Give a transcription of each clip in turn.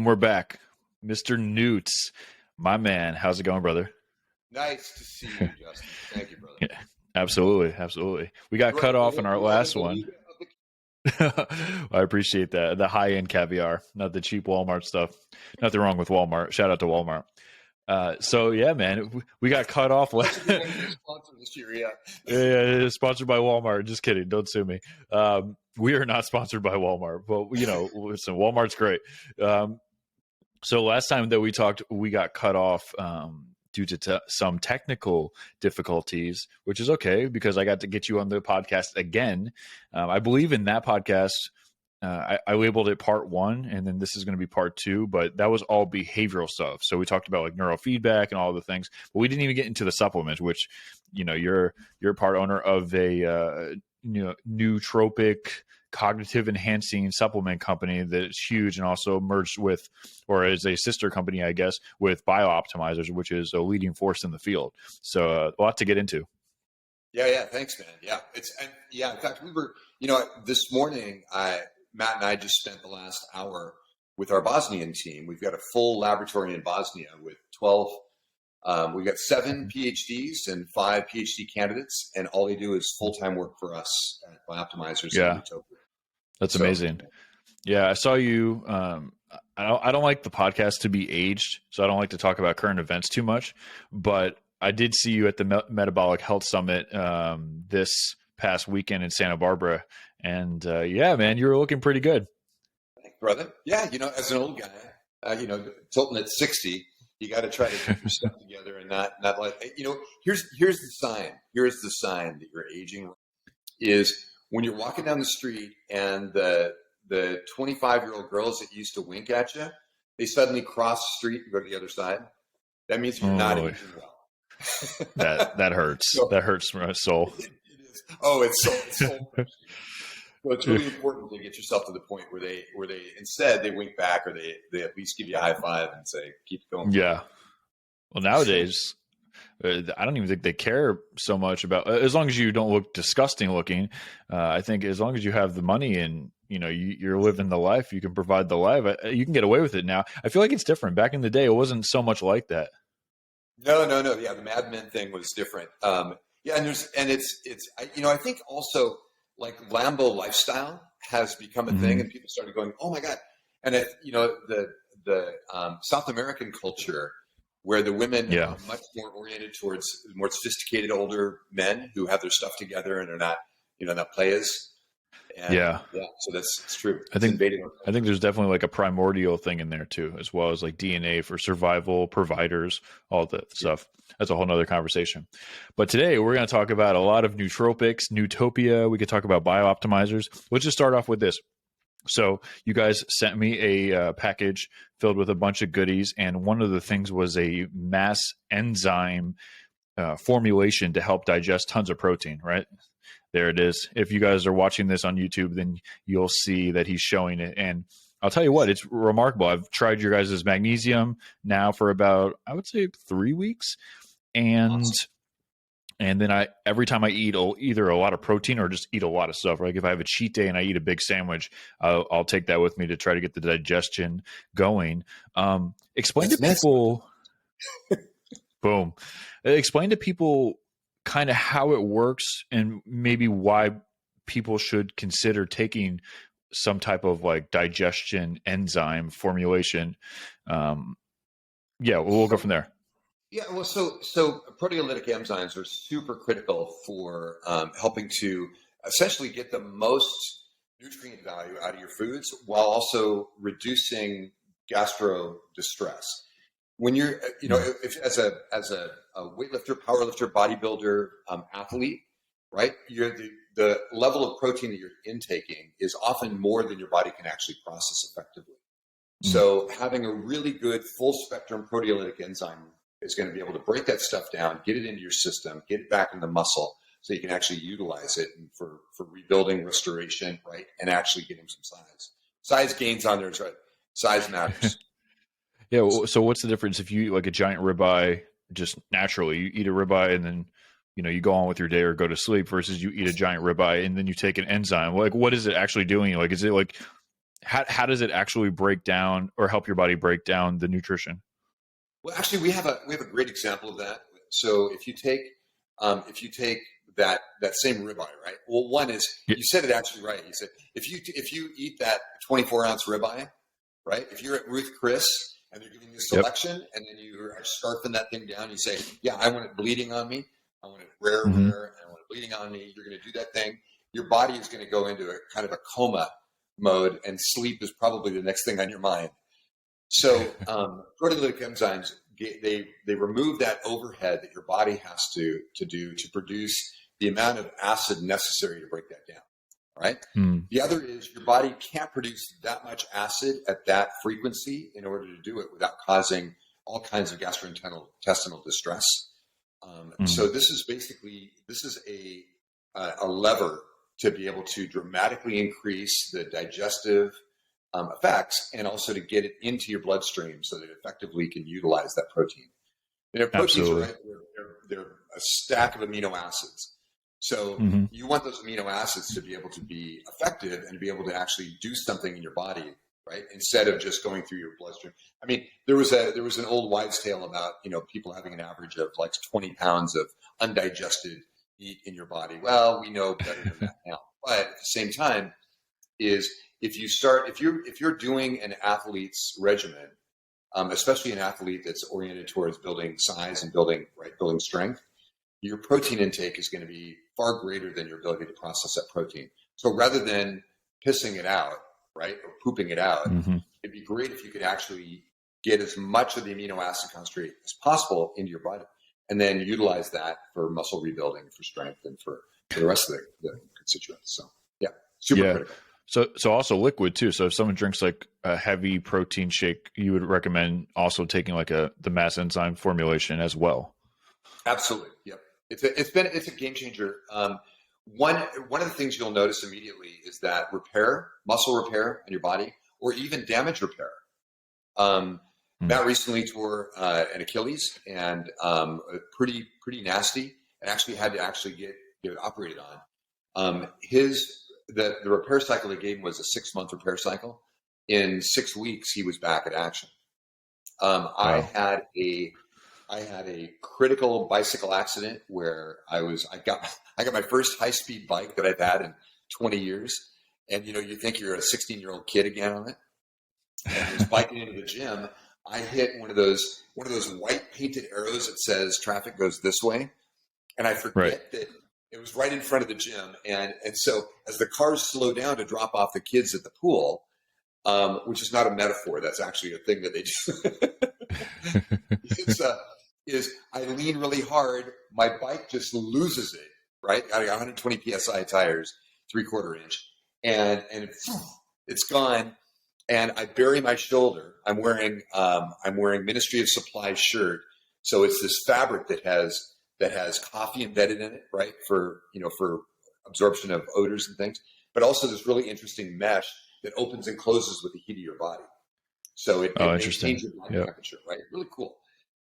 And we're back. Mr. Noots, my man. How's it going, brother? Nice to see you, Justin. Thank you, brother. Yeah, absolutely. We got cut off in our last one. I appreciate that. The high-end caviar, not the cheap Walmart stuff. Nothing wrong with Walmart. Shout out to Walmart. So yeah, man, we got cut off. Sponsor this year, yeah, sponsored by Walmart. Just kidding. Don't sue me. We are not sponsored by Walmart, but listen, Walmart's great. So last time that we talked, we got cut off due to some technical difficulties, which is okay because I got to get you on the podcast again. I believe in that podcast, I labeled it part 1, and then this is going to be part 2, but that was all behavioral stuff. So we talked about like neurofeedback and all the things, but we didn't even get into the supplements, which, you're part owner of a nootropic cognitive enhancing supplement company that's huge and also merged with, or is a sister company, I guess, with BioOptimizers, which is a leading force in the field. So a lot to get into. Yeah. Thanks, man. Yeah. In fact, we were, this morning, Matt and I just spent the last hour with our Bosnian team. We've got a full laboratory in Bosnia with 12. We've got 7 PhDs and 5 PhD candidates, and all they do is full-time work for us at BioOptimizers. Yeah. And Nootopia. That's amazing. Yeah, I saw you. I don't like the podcast to be aged, so I don't like to talk about current events too much. But I did see you at the Metabolic Health Summit this past weekend in Santa Barbara, and yeah, man, you were looking pretty good. Thanks, brother. Yeah, as an old guy, tilting at 60, you got to try to keep your stuff together and not like Here's the sign. Here's the sign that you're aging. Is when you're walking down the street and the 25-year-old girls that used to wink at you, they suddenly cross the street and go to the other side. That means you're not aging well. that hurts. That hurts my soul. It is. Oh, it's so so it's really important to get yourself to the point where they instead they wink back, or they at least give you a high five and say, keep going. Yeah. Well, nowadays, I don't even think they care so much about, as long as you don't look disgusting looking. I think as long as you have the money and you're living the life, you can provide the life, you can get away with it now. I feel like it's different. Back in the day, it wasn't so much like that. No. Yeah, the Mad Men thing was different. Yeah, and I think also like Lambo lifestyle has become a thing, and people started going, oh my God. And the South American culture, where the women are much more oriented towards more sophisticated older men who have their stuff together and are not, not players. And, so it's true. I think there's definitely like a primordial thing in there too, as well as like DNA for survival, providers, all that stuff. That's a whole nother conversation. But today we're going to talk about a lot of nootropics, Nootopia. We could talk about BioOptimizers. Let's just start off with this. So you guys sent me a package filled with a bunch of goodies, and one of the things was a mass enzyme formulation to help digest tons of protein, right? There it is. If you guys are watching this on YouTube, then you'll see that he's showing it. And I'll tell you what, it's remarkable. I've tried your guys' magnesium now for about, I would say 3 weeks. And then every time I eat either a lot of protein or just eat a lot of stuff. Like if I have a cheat day and I eat a big sandwich, I'll take that with me to try to get the digestion going. Explain to people, boom. Explain to people kind of how it works and maybe why people should consider taking some type of like digestion enzyme formulation. We'll go from there. Yeah, well, so proteolytic enzymes are super critical for helping to essentially get the most nutrient value out of your foods while also reducing gastro distress. When you're, if as a weightlifter, powerlifter, bodybuilder, athlete, right? The level of protein that you're intaking is often more than your body can actually process effectively. So having a really good full spectrum proteolytic enzyme is going to be able to break that stuff down, get it into your system, get it back in the muscle so you can actually utilize it for rebuilding, restoration, right? And actually getting some size. Size gains on there, right? Size matters. Yeah. So what's the difference if you eat like a giant ribeye just naturally? You eat a ribeye and then, you go on with your day or go to sleep versus you eat a giant ribeye and then you take an enzyme. Like, what is it actually doing? Like, is it like how does it actually break down or help your body break down the nutrition? Well, actually, we have a great example of that. So if you take that same ribeye, right? Well, one is Yeah. you said it actually right. You said if you eat that 24-ounce ribeye, right? If you're at Ruth Chris and they're giving you a selection, and then you are scarfing that thing down, you say, "Yeah, I want it bleeding on me. I want it rare, Mhm. and I want it bleeding on me." You're going to do that thing. Your body is going to go into a kind of a coma mode, and sleep is probably the next thing on your mind. So proteolytic enzymes, they remove that overhead that your body has to do to produce the amount of acid necessary to break that down. Right. Mm. The other is your body can't produce that much acid at that frequency in order to do it without causing all kinds of gastrointestinal distress. So this is a lever to be able to dramatically increase the digestive effects, and also to get it into your bloodstream so that it effectively can utilize that protein. Proteins they're a stack of amino acids. So you want those amino acids to be able to be effective and to be able to actually do something in your body, right? Instead of just going through your bloodstream. I mean, there was an old wives' tale about people having an average of like 20 pounds of undigested meat in your body. Well, we know better than that now. But at the same time, is if you're doing an athlete's regimen, especially an athlete that's oriented towards building size and building strength, your protein intake is going to be far greater than your ability to process that protein. So rather than pissing it out, right, or pooping it out, it'd be great if you could actually get as much of the amino acid concentrate as possible into your body, and then utilize that for muscle rebuilding, for strength, and for the rest of the constituents. So yeah, super critical. So also liquid too. So if someone drinks like a heavy protein shake, you would recommend also taking like the mass enzyme formulation as well. Absolutely. Yep. It's a game changer. One of the things you'll notice immediately is that muscle repair in your body, or even damage repair. Matt recently tore an Achilles, and pretty nasty, and actually had to get it operated on. The repair cycle they gave him was a 6-month repair cycle. In 6 weeks, he was back at action. Wow. I had a critical bicycle accident where I got my first high-speed bike that I've had in 20 years. And, you think you're a 16-year-old kid again on it. And I was biking into the gym. I hit one of those white painted arrows that says traffic goes this way. And I forget that it was right in front of the gym. And so as the cars slow down to drop off the kids at the pool, which is not a metaphor, that's actually a thing that they do. Is I lean really hard, my bike just loses it, right? I got 120 PSI tires, 3/4 inch, and it's gone. And I bury my shoulder. I'm wearing Ministry of Supply shirt, so it's this fabric that has coffee embedded in it, right? For absorption of odors and things, but also this really interesting mesh that opens and closes with the heat of your body. So it maintains your body temperature, right? Really cool.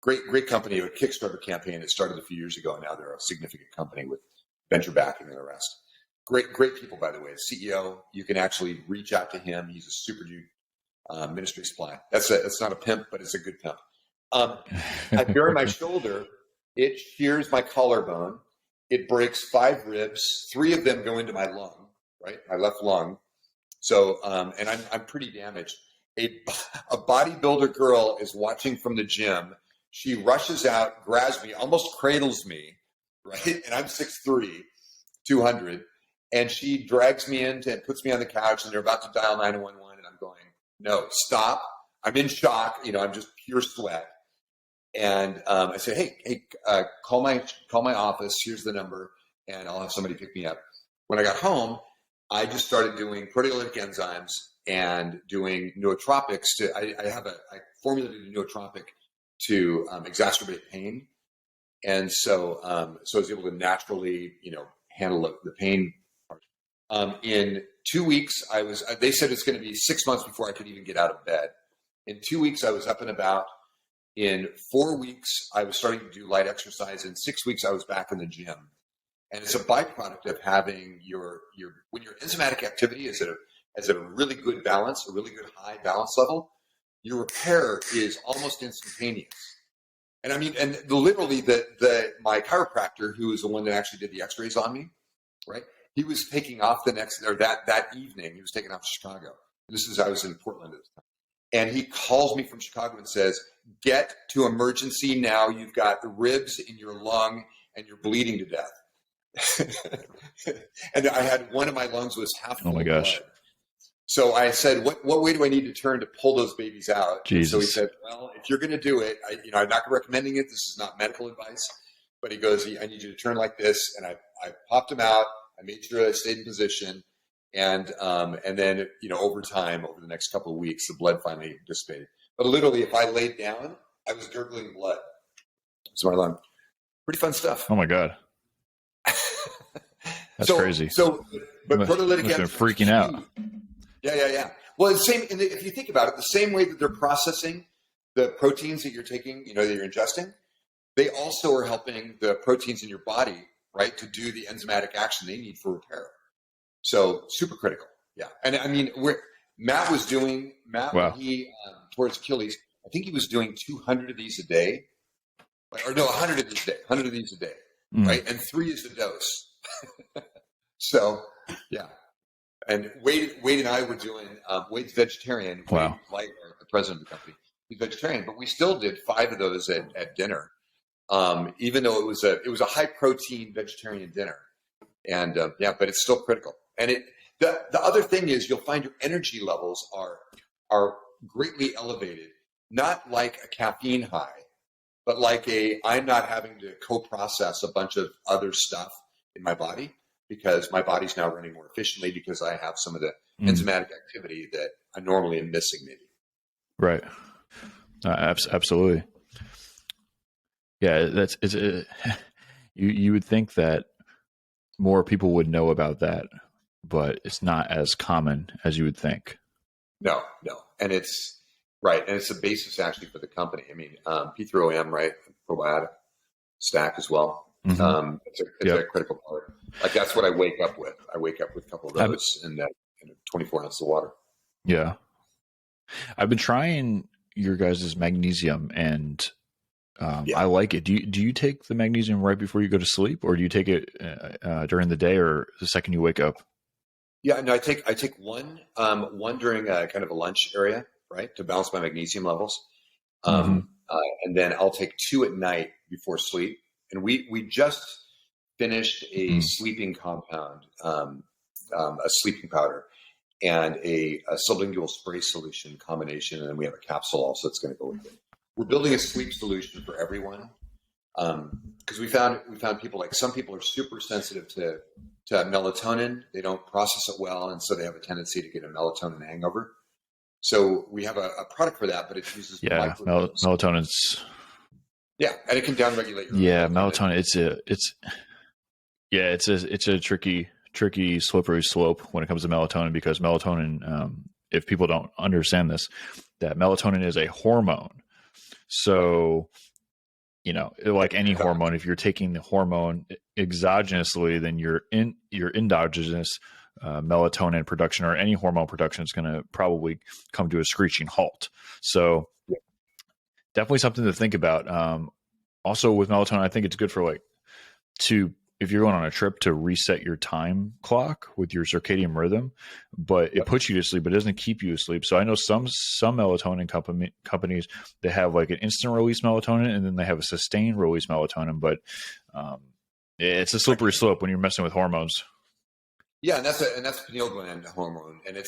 Great company, a Kickstarter campaign that started a few years ago. Now they're a significant company with venture backing and the rest. Great people, by the way. The CEO, you can actually reach out to him. He's a super dude. Ministry of Supply. That's not a pimp, but it's a good pimp. I bury my shoulder. It shears my collarbone. It breaks 5 ribs. 3 of them go into my lung, right? My left lung. So, and I'm pretty damaged. A bodybuilder girl is watching from the gym. She rushes out, grabs me, almost cradles me, right? And I'm 6'3", 200. And she drags me in and puts me on the couch, and they're about to dial 911. And I'm going, no, stop. I'm in shock. I'm just pure sweat. And I said, hey, call my office. Here's the number, and I'll have somebody pick me up. When I got home, I just started doing proteolytic enzymes and doing nootropics. I formulated a nootropic to exacerbate pain, and so I was able to naturally, handle the pain part. In 2 weeks, they said it's going to be 6 months before I could even get out of bed. In 2 weeks, I was up and about. In 4 weeks, I was starting to do light exercise. In 6 weeks, I was back in the gym. And it's a byproduct of having when your enzymatic activity is at a as a really good balance, a really good high balance level, your repair is almost instantaneous. And I mean, and literally my chiropractor, who was the one that actually did the x-rays on me, right? He was taking off that evening, he was taking off to Chicago. I was in Portland at the time. And he calls me from Chicago and says, get to emergency now. You've got the ribs in your lung and you're bleeding to death. And I had one of my lungs was half full of blood. So I said, what way do I need to turn to pull those babies out? Jesus. So he said, well, if you're going to do it, I'm not recommending it. This is not medical advice. But he goes, I need you to turn like this. And I popped them out. I made sure I stayed in position. And then, over time, over the next couple of weeks, the blood finally dissipated. But literally, if I laid down, I was gurgling blood. So my lung. Pretty fun stuff. Oh my God. That's crazy. But proteolytic enzymes are freaking out. Yeah. Well, it's the same. And if you think about it, the same way that they're processing the proteins that you're taking, that you're ingesting, they also are helping the proteins in your body, right, to do the enzymatic action they need for repair. So super critical. Yeah. And I mean, Matt, when he, towards Achilles, I think he was doing 200 of these a day, or no, 100 of these a day, right? And 3 is the dose. So, yeah. And Wade and I were doing, Wade's vegetarian. Wow. Wade, the president of the company, he's vegetarian, but we still did 5 of those at dinner. Even though it was a high protein vegetarian dinner. And but it's still critical. And the other thing is you'll find your energy levels are greatly elevated, not like a caffeine high, but like I'm not having to co-process a bunch of other stuff in my body because my body's now running more efficiently because I have some of the enzymatic activity that I normally am missing maybe. Right. Absolutely. Yeah, you would think that more people would know about that, but it's not as common as you would think. No. And it's right. And it's the basis actually for the company. I mean, P3OM, right? Probiotic stack as well. Mm-hmm. It's a critical part. Like that's what I wake up with. I wake up with a couple of those and 24 ounces of water. Yeah. I've been trying your guys' magnesium and I like it. Do you take the magnesium right before you go to sleep, or do you take it during the day or the second you wake up? Yeah, no, I take one during kind of a lunch area, right, to balance my magnesium levels, and then I'll take 2 at night before sleep. And we just finished a sleeping compound, a sleeping powder, and a sublingual spray solution combination, and then we have a capsule also that's going to go with it. We're building a sleep solution for everyone because we found people, like some people are super sensitive to melatonin. They don't process it well, and so they have a tendency to get a melatonin hangover. So we have a product for that, but it uses melatonin's and it can downregulate your melatonin. It's a tricky slippery slope when it comes to melatonin because melatonin, if people don't understand this, that melatonin is a hormone. So, like any hormone, if you're taking the hormone exogenously, then your endogenous melatonin production or any hormone production is going to probably come to a screeching halt. So definitely something to think about. Also with melatonin, I think it's good for if you're going on a trip to reset your time clock with your circadian rhythm, but it puts you to sleep, but it doesn't keep you asleep. So I know some melatonin companies, they have like an instant release melatonin and then they have a sustained release melatonin, but it's a slippery slope when you're messing with hormones. Yeah. And that's pineal gland hormone. And it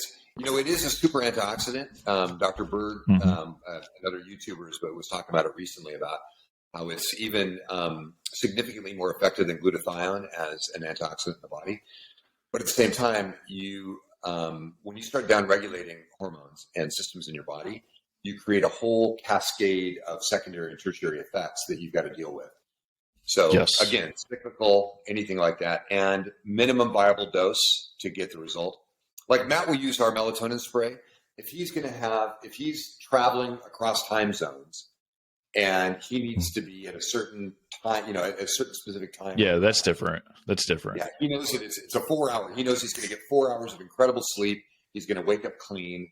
is a super antioxidant. Dr. Bird, another YouTuber, was talking about it recently about how it's even significantly more effective than glutathione as an antioxidant in the body. But at the same time, when you start downregulating hormones and systems in your body, you create a whole cascade of secondary and tertiary effects that you've got to deal with. So again, cyclical, anything like that, and minimum viable dose to get the result. Like Matt will use our melatonin spray. If he's traveling across time zones, and he needs to be at a certain time, at a certain specific time. Yeah, that's different. Yeah, he knows it's a 4 hour. He knows he's going to get 4 hours of incredible sleep. He's going to wake up clean.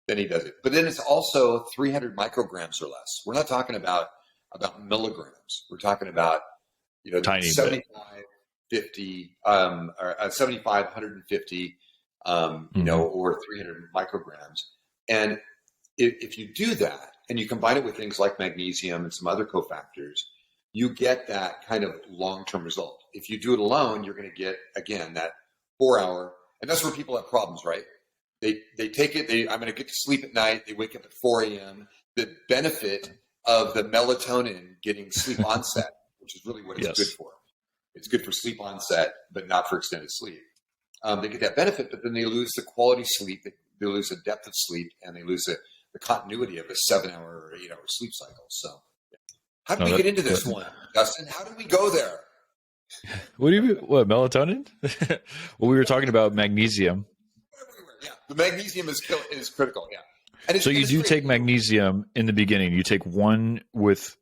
Then he does it. But then it's also 300 micrograms or less. We're not talking about milligrams. We're talking about, Tiny 75, 50, or 75, 150, or 300 micrograms. And if you do that and you combine it with things like magnesium and some other cofactors, you get that kind of long-term result. If you do it alone, you're going to get, again, that 4-hour, and that's where people have problems, right? They take it, I'm going to get to sleep at night, they wake up at 4 a.m. The benefit of the melatonin getting sleep onset, which is really what it's good for. It's good for sleep onset, but not for extended sleep. They get that benefit, but then they lose the quality sleep, they lose the depth of sleep, and they lose the continuity of a 7-hour or 8-hour sleep cycle. So how did we get into this one, Dustin? How did we go there? What do you mean? What, melatonin? Well, we were talking about magnesium. Yeah, the magnesium is critical. Yeah. And so you do take magnesium in the beginning. You take one with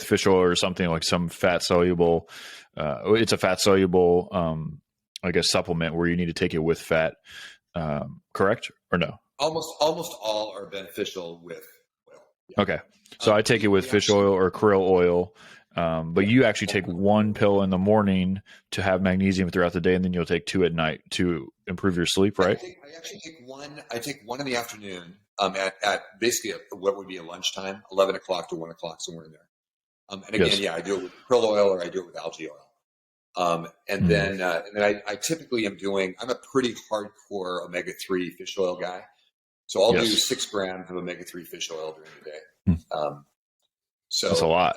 fish oil or something, like some fat soluble. It's a fat soluble, I guess, supplement where you need to take it with fat. Correct or no? Almost all are beneficial with oil. Yeah. Okay, so I take it with fish oil or krill oil. But you actually take one pill in the morning to have magnesium throughout the day, and then you'll take 2 at night to improve your sleep, right? I actually take one. I take one in the afternoon at basically what would be a lunchtime, 11 o'clock to 1 o'clock, somewhere in there. And again, I do it with krill oil or I do it with algae oil. And then I typically am doing, I'm a pretty hardcore omega-3 fish oil guy. So I'll do 6 grams of omega-3 fish oil during the day. So that's a lot.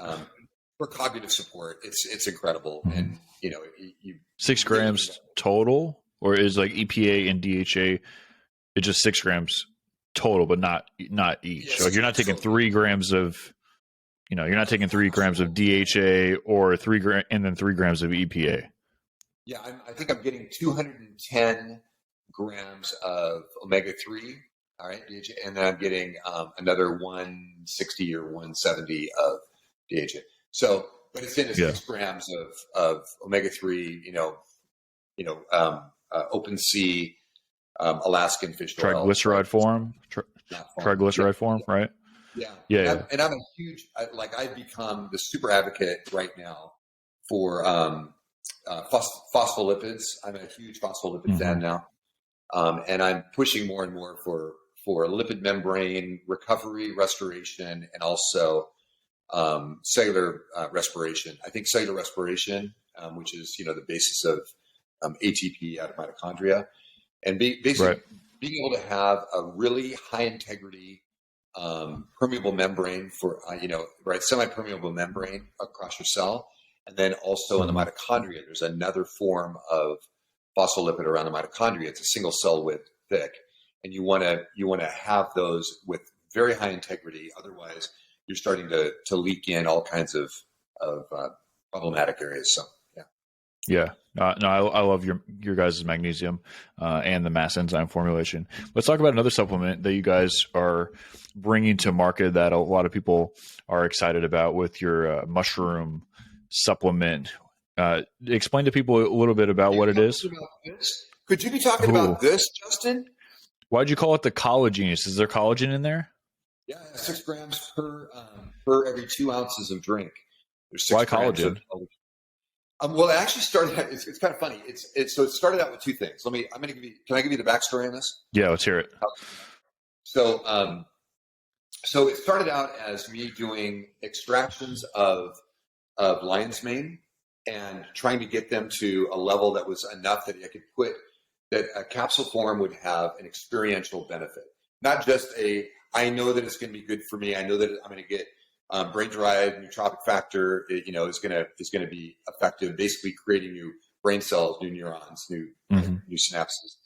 For cognitive support, it's incredible. And, you 6 grams total, or is like EPA and DHA, it's just 6 grams total, but not each. Yes, so you're not taking 3 grams of, you're not taking 3 grams of DHA or 3 grams and then 3 grams of EPA. Yeah, I think I'm getting 210 grams of omega-3. All right, DHA, and then I'm getting another 160 or 170 of DHA. So, but it's in 6 grams of omega-3, open sea, Alaskan fish oil. Triglyceride form? Triglyceride form, right? Yeah. And I'm a huge, I've become the super advocate right now for phospholipids. I'm a huge phospholipid fan now. And I'm pushing more and more for lipid membrane recovery, restoration, and also cellular respiration. I think cellular respiration, which is the basis of ATP out of mitochondria, and basically being able to have a really high integrity permeable membrane for semi-permeable membrane across your cell, and then also in the mitochondria, there's another form of phospholipid around the mitochondria. It's a single cell width thick, and you want to have those with very high integrity. Otherwise, you're starting to leak in all kinds of problematic areas. So yeah. I love your guys' magnesium and the mass enzyme formulation. Let's talk about another supplement that you guys are bringing to market that a lot of people are excited about with your mushroom supplement. Explain to people a little bit about what it is. Could you be talking about this, Justin? Why'd you call it the collagen? Is there collagen in there? Yeah, 6 grams per every 2 ounces of drink. There's 6 Why collagen? Well, it actually started out, it's kind of funny. It started out with 2 things. can I give you the backstory on this? Yeah, let's hear it. So it started out as me doing extractions of lion's mane and trying to get them to a level that was enough that I could put that a capsule form would have an experiential benefit, not just I know that it's going to be good for me. I know that I'm going to get brain-derived nootropic factor. Is going to be effective, basically creating new brain cells, new neurons, new synapses.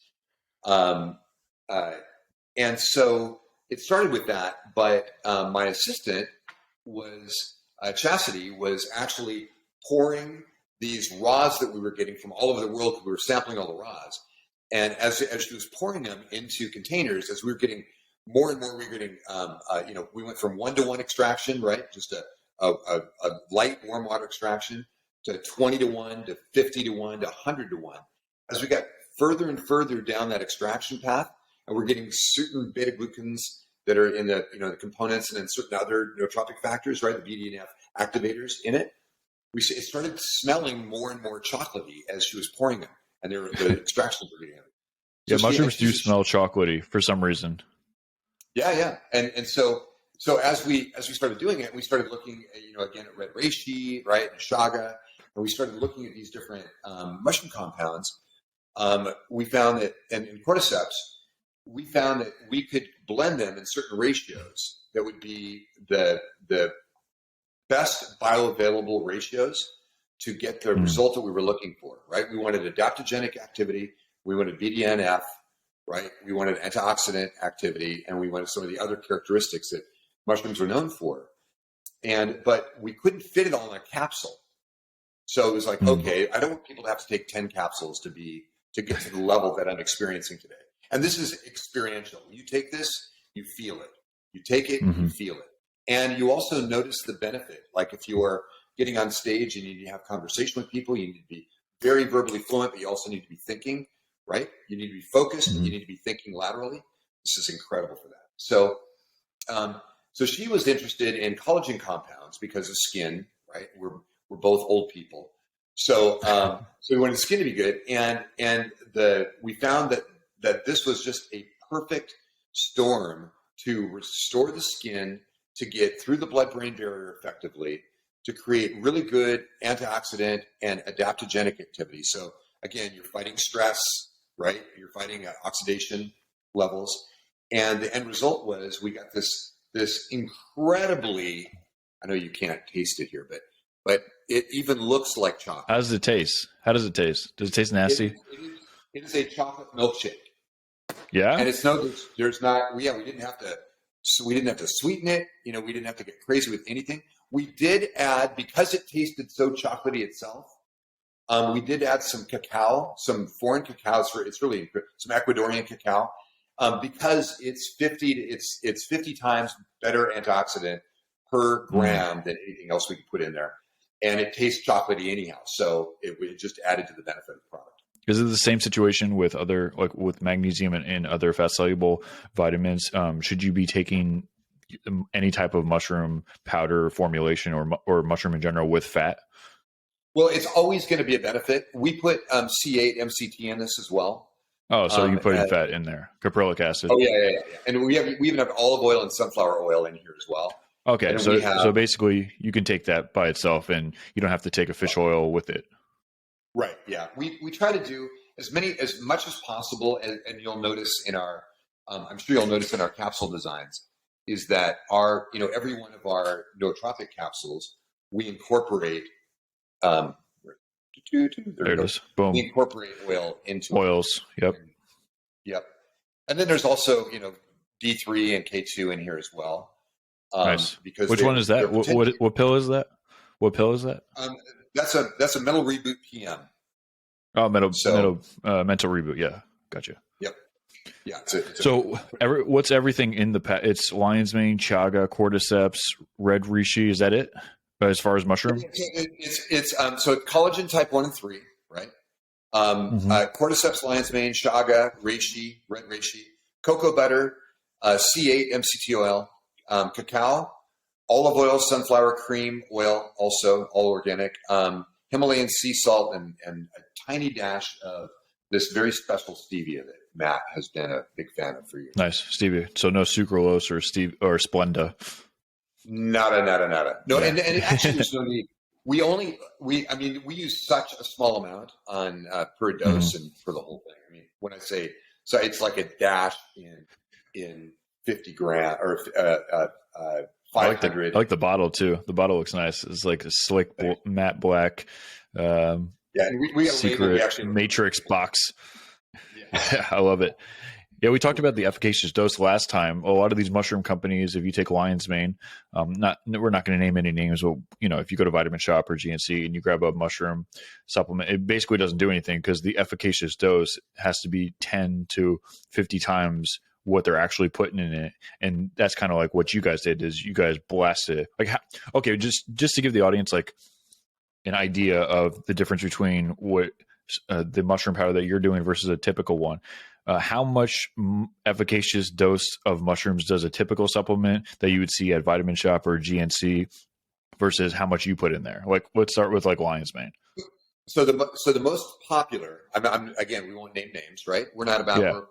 And so it started with that. But my assistant Chastity was actually pouring these raws that we were getting from all over the world. We were sampling all the raws, and as she was pouring them into containers, as we were getting more and more, we were getting, we went from 1-to-1 extraction, right? Just a light warm water extraction, to 20-to-1, to 50-to-1, to 100-to-1. As we got further and further down that extraction path, and we're getting certain beta glucans that are in the the components, and then certain other nootropic factors, right? The BDNF activators in it. It started smelling more and more chocolatey as she was pouring them, and the extractions were getting it. Yeah, mushrooms do smell chocolatey for some reason. Yeah. And so as we started doing it, we started looking at, again, at red reishi, right, and chaga, and we started looking at these different mushroom compounds. We found that, and in cordyceps, we found that we could blend them in certain ratios that would be the best bioavailable ratios to get the result that we were looking for, right? We wanted adaptogenic activity. We wanted BDNF, right? We wanted antioxidant activity, and we wanted some of the other characteristics that mushrooms are known for. But we couldn't fit it all in a capsule. So it was like, okay, I don't want people to have to take 10 capsules to get to the level that I'm experiencing today. And this is experiential. You take this, you feel it. You take it, you feel it. And you also notice the benefit. Like if you are getting on stage and you need to have conversation with people, you need to be very verbally fluent, but you also need to be thinking, right? You need to be focused and you need to be thinking laterally. This is incredible for that. So she was interested in collagen compounds because of skin, right? We're both old people. So we wanted the skin to be good. And we found that this was just a perfect storm to restore the skin, to get through the blood-brain barrier effectively, to create really good antioxidant and adaptogenic activity. So again, you're fighting stress, right? You're fighting oxidation levels. And the end result was we got this incredibly, I know you can't taste it here, but it even looks like chocolate. How does it taste? Does it taste nasty? It is a chocolate milkshake. Yeah. And we didn't have to sweeten it. We didn't have to get crazy with anything. We did add, because it tasted so chocolatey itself, we did add some cacao, some foreign cacao. It's really some Ecuadorian cacao, because it's 50 times better antioxidant per gram than anything else we could put in there, and it tastes chocolatey anyhow. So it just added to the benefit of the product. Is it the same situation with with magnesium and other fat soluble vitamins? Should you be taking any type of mushroom powder formulation or mushroom in general with fat? Well, it's always going to be a benefit. We put C8 MCT in this as well. Oh, so you put fat in there, caprylic acid. Oh yeah. And we even have olive oil and sunflower oil in here as well. Okay, so basically you can take that by itself, and you don't have to take a fish oil with it. Right. Yeah. We try to do as much as possible, and you'll notice in our, I'm sure you'll notice in our capsule designs, is that every one of our nootropic capsules, we incorporate. There it is. Boom. We incorporate oil into oils. Yep. Yep. And then there's also D3 and K2 in here as well. Nice. Because which one is that? What pill is that? What pill is that? That's a Mental Reboot PM. Oh, mental reboot. Yeah, gotcha. Yep. Yeah. What's everything in the it's lion's mane, chaga, cordyceps, red reishi. Is that it? As far as mushroom? It's collagen type 1 and 3, right? Cordyceps, lion's mane, chaga, reishi, red reishi, cocoa butter, C8 MCT oil, cacao, olive oil, sunflower cream oil, also all organic, Himalayan sea salt, and a tiny dash of this very special stevia that Matt has been a big fan of for years. Nice stevia. So no sucralose or Splenda. Nada. No, and actually there's no need. We use such a small amount on per dose and for the whole thing. I mean, when I say, so it's like a dash in 50 gram or 500. I like the bottle too. The bottle looks nice. It's like a slick matte black. And we got secret matrix box. Yeah. I love it. Yeah, we talked about the efficacious dose last time. A lot of these mushroom companies, if you take lion's mane, we're not going to name any names, but if you go to Vitamin Shop or GNC and you grab a mushroom supplement, it basically doesn't do anything because the efficacious dose has to be 10 to 50 times what they're actually putting in it. And that's kind of like what you guys did, is you guys blasted it. Just to give the audience like an idea of the difference between what the mushroom powder that you're doing versus a typical one. How much efficacious dose of mushrooms does a typical supplement that you would see at Vitamin Shop or GNC versus how much you put in there? Like, let's start with like Lion's Mane. So the most popular, again, we won't name names, right? We're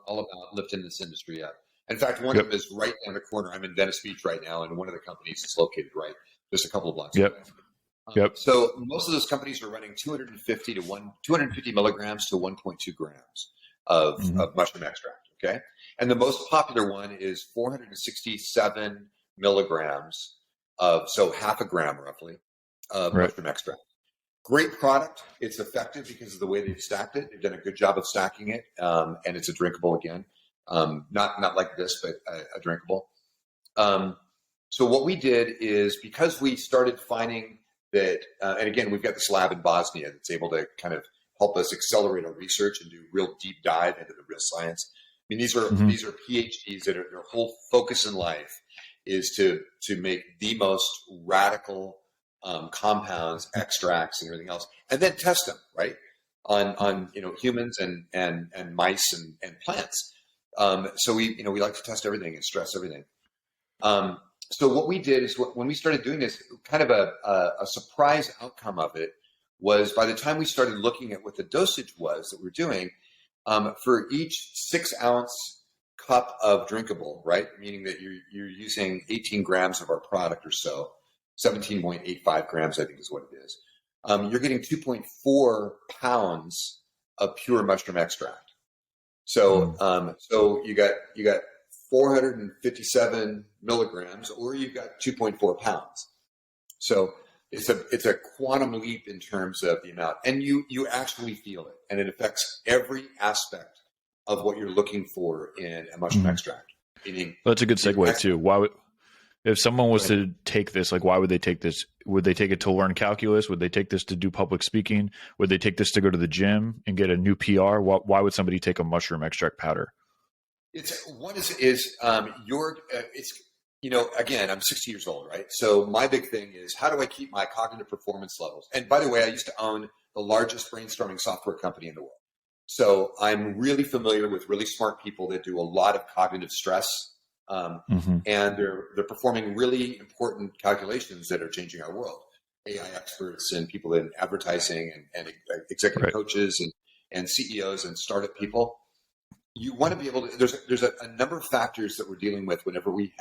all about lifting this industry up. In fact, one of them is right down the corner. I'm in Venice Beach right now, and one of the companies is located right just a couple of blocks away. So most of those companies are running 250 milligrams to 1.2 grams of mushroom extract. Okay, and the most popular one is 467 milligrams of, so half a gram roughly, of mushroom extract. Great product. It's effective because of the way they've stacked it. They've done a good job of stacking it, and it's a drinkable again. Not like this, but a drinkable. So what we did is, because we started finding that, and again, we've got this lab in Bosnia that's able to kind of help us accelerate our research and do real deep dive into the real science. I mean, these are PhDs that their whole focus in life is to make the most radical compounds, extracts, and everything else, and then test them on humans and mice and plants. So we like to test everything and stress everything. So what we did is, when we started doing this, kind of a surprise outcome of it was, by the time we started looking at what the dosage was that we're doing, for each 6-ounce cup of drinkable, right, meaning that you're using 18 grams of our product or so, 17.85 grams, I think is what it is. You're getting 2.4 pounds of pure mushroom extract. So, so you got 457 milligrams, or you've got 2.4 pounds. So it's a quantum leap in terms of the amount, and you actually feel it, and it affects every aspect of what you're looking for in a mushroom extract. Meaning, that's a good segue too. Why would, if someone was to take this, like, why would they take this? Would they take it to learn calculus? Would they take this to do public speaking? Would they take this to go to the gym and get a new PR? Why would somebody take a mushroom extract powder? Again, I'm 60 years old, right? So my big thing is, how do I keep my cognitive performance levels? And by the way, I used to own the largest brainstorming software company in the world. So I'm really familiar with really smart people that do a lot of cognitive stress. And they're performing really important calculations that are changing our world. AI experts and people in advertising and executive coaches and CEOs and startup people. You want to be able to, there's a number of factors that we're dealing with whenever we're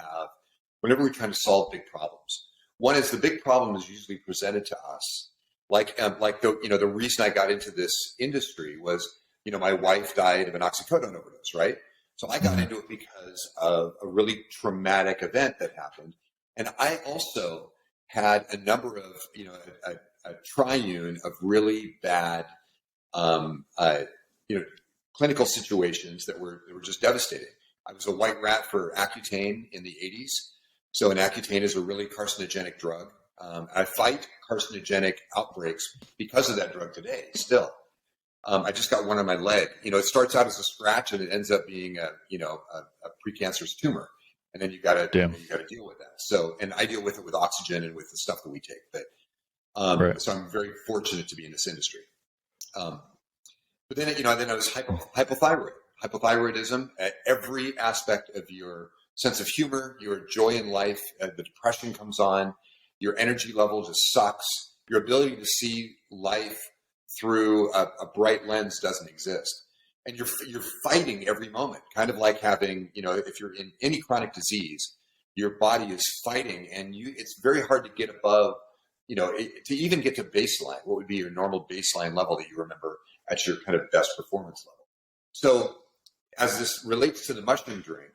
trying to solve big problems. One is, the big problem is usually presented to us like the reason I got into this industry was, my wife died of an oxycodone overdose, right? So I got into it because of a really traumatic event that happened. And I also had a number of, a triune of really bad, clinical situations that were just devastating. I was a white rat for Accutane in the 80s. So an Accutane is a really carcinogenic drug. I fight carcinogenic outbreaks because of that drug today still. I just got one on my leg. It starts out as a scratch and it ends up being a precancerous tumor. And then you got to deal with that. So, and I deal with it with oxygen and with the stuff that we take. But so I'm very fortunate to be in this industry. But then, then I was hypothyroid. Hypothyroidism, every aspect of your sense of humor, your joy in life, the depression comes on, your energy level just sucks. Your ability to see life through a bright lens doesn't exist. And you're fighting every moment, kind of like having, if you're in any chronic disease, your body is fighting, and it's very hard to get above, to even get to baseline, what would be your normal baseline level that you remember at your kind of best performance level. So as this relates to the mushroom drink,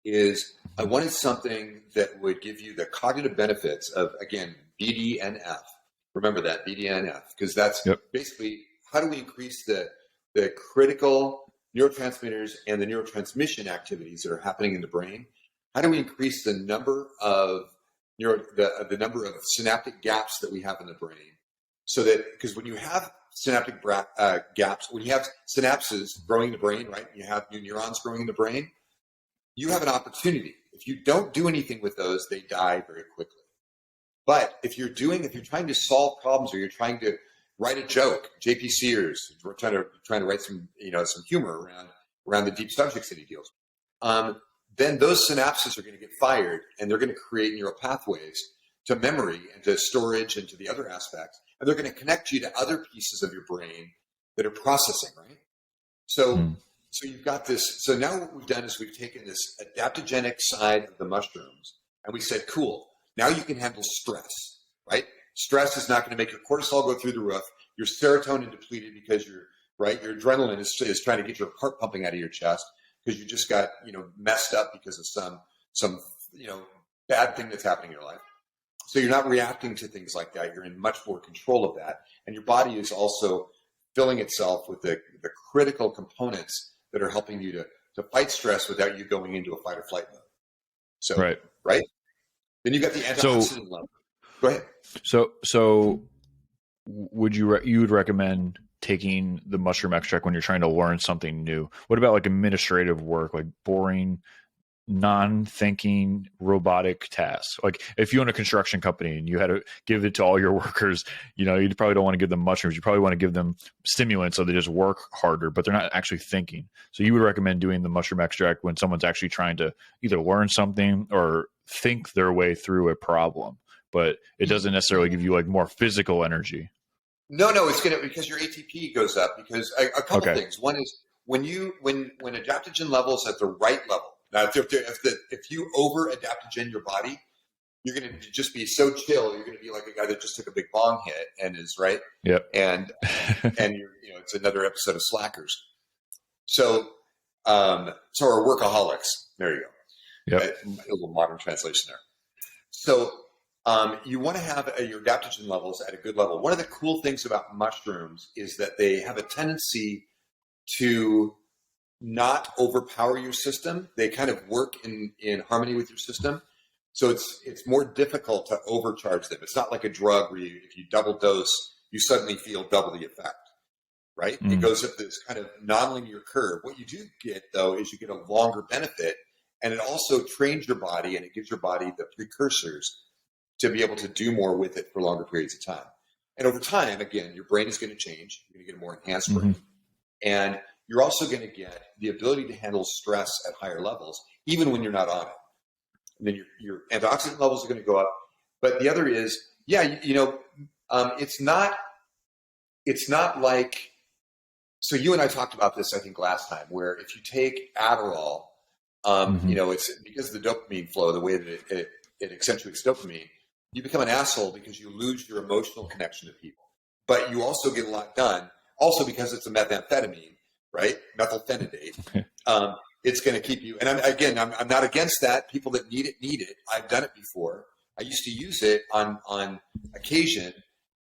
is I wanted something that would give you the cognitive benefits of, again, BDNF. Remember that, BDNF, because that's basically, how do we increase the critical neurotransmitters and the neurotransmission activities that are happening in the brain? How do we increase the number of the number of synaptic gaps that we have in the brain? So that, because when you have synaptic gaps, when you have synapses growing in the brain, right? You have new neurons growing in the brain. You have an opportunity. If you don't do anything with those, they die very quickly. But if you're trying to solve problems, or you're trying to write a joke. JP Sears, we're trying to write some humor around the deep subjects that he deals with. Then those synapses are going to get fired, and they're going to create neural pathways to memory and to storage and to the other aspects, and they're going to connect you to other pieces of your brain that are processing, right? So you've got this. So now what we've done is we've taken this adaptogenic side of the mushrooms, and we said, cool, now you can handle stress, right? Stress is not going to make your cortisol go through the roof. Your serotonin depleted because your adrenaline is trying to get your heart pumping out of your chest because you just got, messed up because of some bad thing that's happening in your life. So you're not reacting to things like that. You're in much more control of that. And your body is also filling itself with the critical components that are helping you to fight stress without you going into a fight or flight mode. So, right? Then you got the antioxidant level. Go ahead. So you would recommend taking the mushroom extract when you're trying to learn something new? What about like administrative work, like boring, non-thinking robotic tasks? Like if you own a construction company and you had to give it to all your workers, you probably don't want to give them mushrooms. You probably want to give them stimulants so they just work harder, but they're not actually thinking. So you would recommend doing the mushroom extract when someone's actually trying to either learn something or think their way through a problem, but it doesn't necessarily give you like more physical energy. No, it's because your ATP goes up because a couple things. One is when adaptogen levels at the right level. Now, if you over adaptogen your body, you're going to just be so chill. You're going to be like a guy that just took a big bong hit and is right. Yep. And it's another episode of Slackers. So our workaholics. There you go. Yep. A little modern translation there. So. You want to have your adaptogen levels at a good level. One of the cool things about mushrooms is that they have a tendency to not overpower your system. They kind of work in harmony with your system. So it's more difficult to overcharge them. It's not like a drug where if you double dose, you suddenly feel double the effect, right? It goes up this kind of nonlinear curve. What you do get, though, is you get a longer benefit, and it also trains your body, and it gives your body the precursors to be able to do more with it for longer periods of time. And over time, again, your brain is going to change. You're going to get a more enhanced brain. And you're also going to get the ability to handle stress at higher levels, even when you're not on it. And then your antioxidant levels are going to go up. But the other is, it's not like, so you and I talked about this, I think, last time, where if you take Adderall, it's because of the dopamine flow, the way that it accentuates dopamine, you become an asshole because you lose your emotional connection to people. But you also get a lot done, also because it's a methamphetamine, right? Methylphenidate. It's going to keep you, and I'm not against that. People that need it. I've done it before. I used to use it on occasion,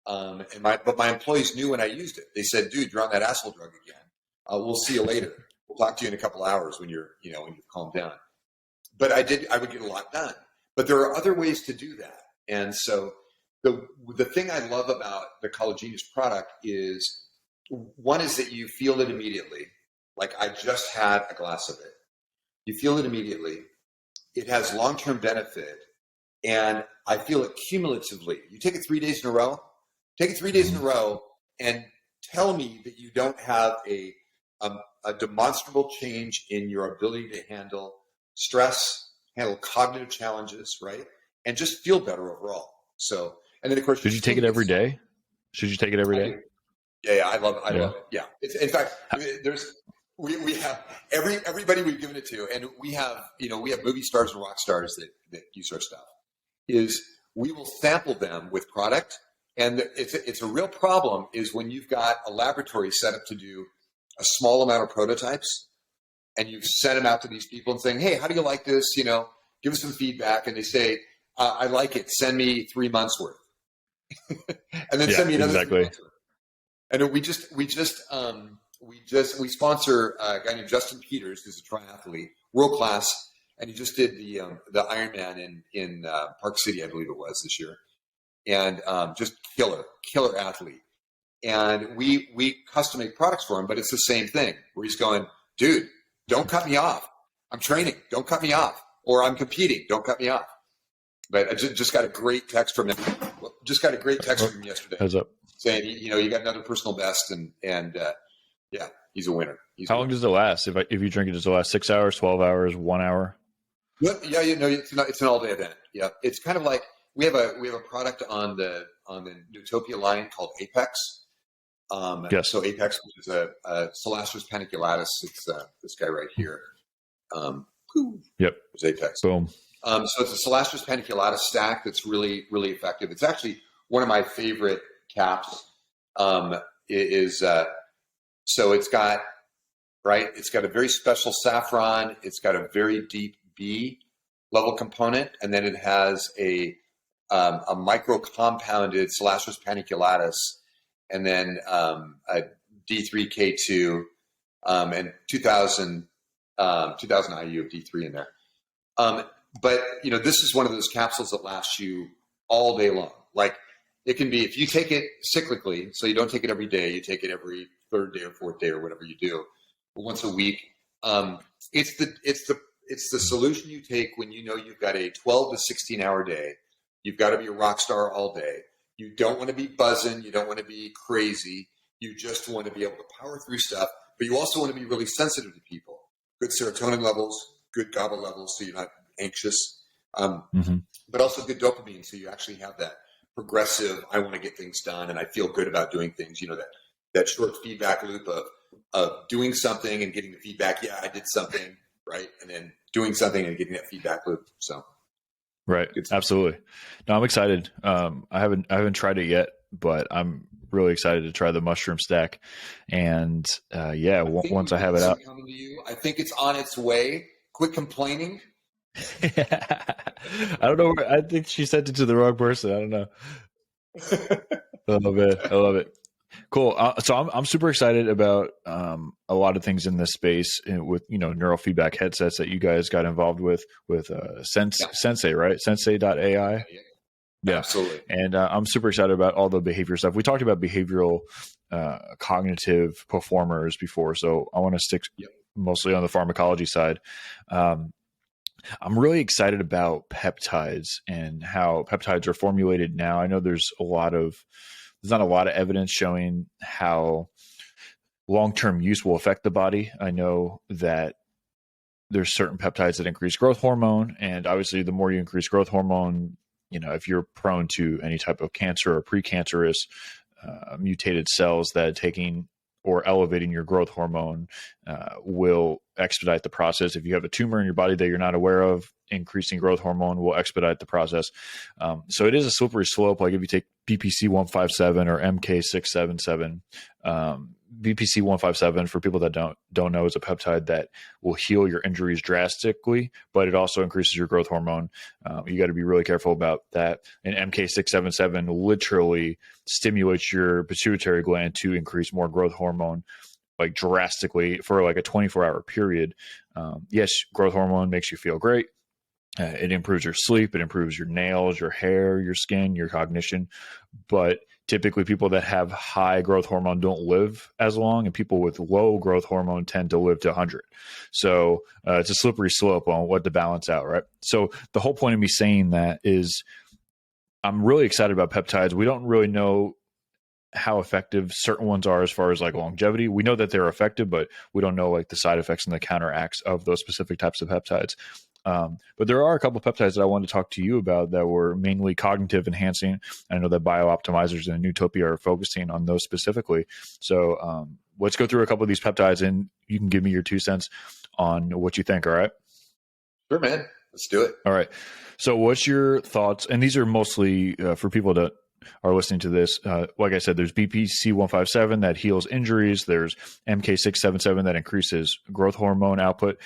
but my employees knew when I used it. They said, dude, you're on that asshole drug again. We'll see you later. We'll talk to you in a couple hours when you've calmed down. But I would get a lot done. But there are other ways to do that. And so the thing I love about the Collagenous product is, one is that you feel it immediately. Like I just had a glass of it. You feel it immediately. It has long-term benefit. And I feel it cumulatively. You take it 3 days in a row. Take it 3 days in a row and tell me that you don't have a demonstrable change in your ability to handle stress, handle cognitive challenges, right? And just feel better overall. So, and then of course, should you take it every day? Should you take it every day? Yeah, I love it. Yeah, in fact, we have everybody we've given it to, and we have movie stars and rock stars that use our stuff. Is we will sample them with product, and it's a real problem. Is when you've got a laboratory set up to do a small amount of prototypes, and you've sent them out to these people and saying, "Hey, how do you like this? Give us some feedback." And they say, "I like it. Send me 3 months worth," and then send me another 3 months worth. And we sponsor a guy named Justin Peters, who's a triathlete, world class, and he just did the Ironman in Park City, I believe it was this year, and just killer athlete. And we custom make products for him, but it's the same thing where he's going, dude, don't cut me off. I'm training. Don't cut me off. Or I'm competing. Don't cut me off. But I just got a great text from him. just got a great text from him yesterday Heads up. saying, you got another personal best, and yeah, he's a winner. How long does it last? If you drink it, does it last 6 hours, 12 hours, 1 hour? Yeah, it's an all-day event. Yeah, it's kind of like we have a product on the Nootopia line called Apex. Yes. So Apex is a Serotonin paniculatus. It's this guy right here. Yep. It's Apex. Boom. So it's a Serotonin paniculatus stack that's really, really effective. It's actually one of my favorite caps. So it's got a very special saffron. It's got a very deep B level component, and then it has a micro compounded Serotonin paniculatus, and then a D3K2 and 2000 IU of D3 in there. But this is one of those capsules that lasts you all day long. Like it can be, if you take it cyclically, so you don't take it every day, you take it every third day or fourth day or whatever you do, but once a week. It's the solution you take when you've got a 12 to 16 hour day. You've got to be a rock star all day. You don't want to be buzzing. You don't want to be crazy. You just want to be able to power through stuff, but you also want to be really sensitive to people. Good serotonin levels, good GABA levels, so you're not anxious, but also good dopamine, so you actually have that progressive, I want to get things done and I feel good about doing things, that short feedback loop of doing something and getting the feedback, yeah, I did something, right? And then doing something and getting that feedback loop. So right. Absolutely. No, I'm excited. I haven't tried it yet, but I'm really excited to try the mushroom stack. And once I have it out, coming to you. I think it's on its way. Quit complaining. I don't know. I think she sent it to the wrong person. I don't know. I love it. Cool. So I'm super excited about a lot of things in this space with neurofeedback headsets that you guys got involved with Sensei, right? Sensei.ai. Yeah, absolutely. And I'm super excited about all the behavior stuff. We talked about behavioral cognitive performers before, so I want to stick mostly on the pharmacology side. I'm really excited about peptides and how peptides are formulated now. I know there's not a lot of evidence showing how long-term use will affect the body. I know that there's certain peptides that increase growth hormone, and obviously the more you increase growth hormone, if you're prone to any type of cancer or precancerous mutated cells, that taking or elevating your growth hormone will expedite the process. If you have a tumor in your body that you're not aware of, increasing growth hormone will expedite the process. So it is a slippery slope. Like if you take BPC 157 or MK 677, BPC 157, for people that don't know, is a peptide that will heal your injuries drastically, but it also increases your growth hormone. You got to be really careful about that. And MK 677 literally stimulates your pituitary gland to increase more growth hormone, like drastically, for like a 24-hour period. Yes, growth hormone makes you feel great. It improves your sleep, it improves your nails, your hair, your skin, your cognition. But typically people that have high growth hormone don't live as long, and people with low growth hormone tend to live to 100. So it's a slippery slope on what to balance out, right? So the whole point of me saying that is I'm really excited about peptides. We don't really know how effective certain ones are as far as like longevity. We know that they're effective, but we don't know like the side effects and the counteracts of those specific types of peptides. But there are a couple of peptides that I wanted to talk to you about that were mainly cognitive enhancing. I know that biooptimizers and Nootopia are focusing on those specifically. So let's go through a couple of these peptides and you can give me your 2 cents on what you think. All right. Sure, man. Let's do it. All right. So what's your thoughts? And these are mostly for people that are listening to this. Like I said, there's BPC 157 that heals injuries. There's MK 677 that increases growth hormone output.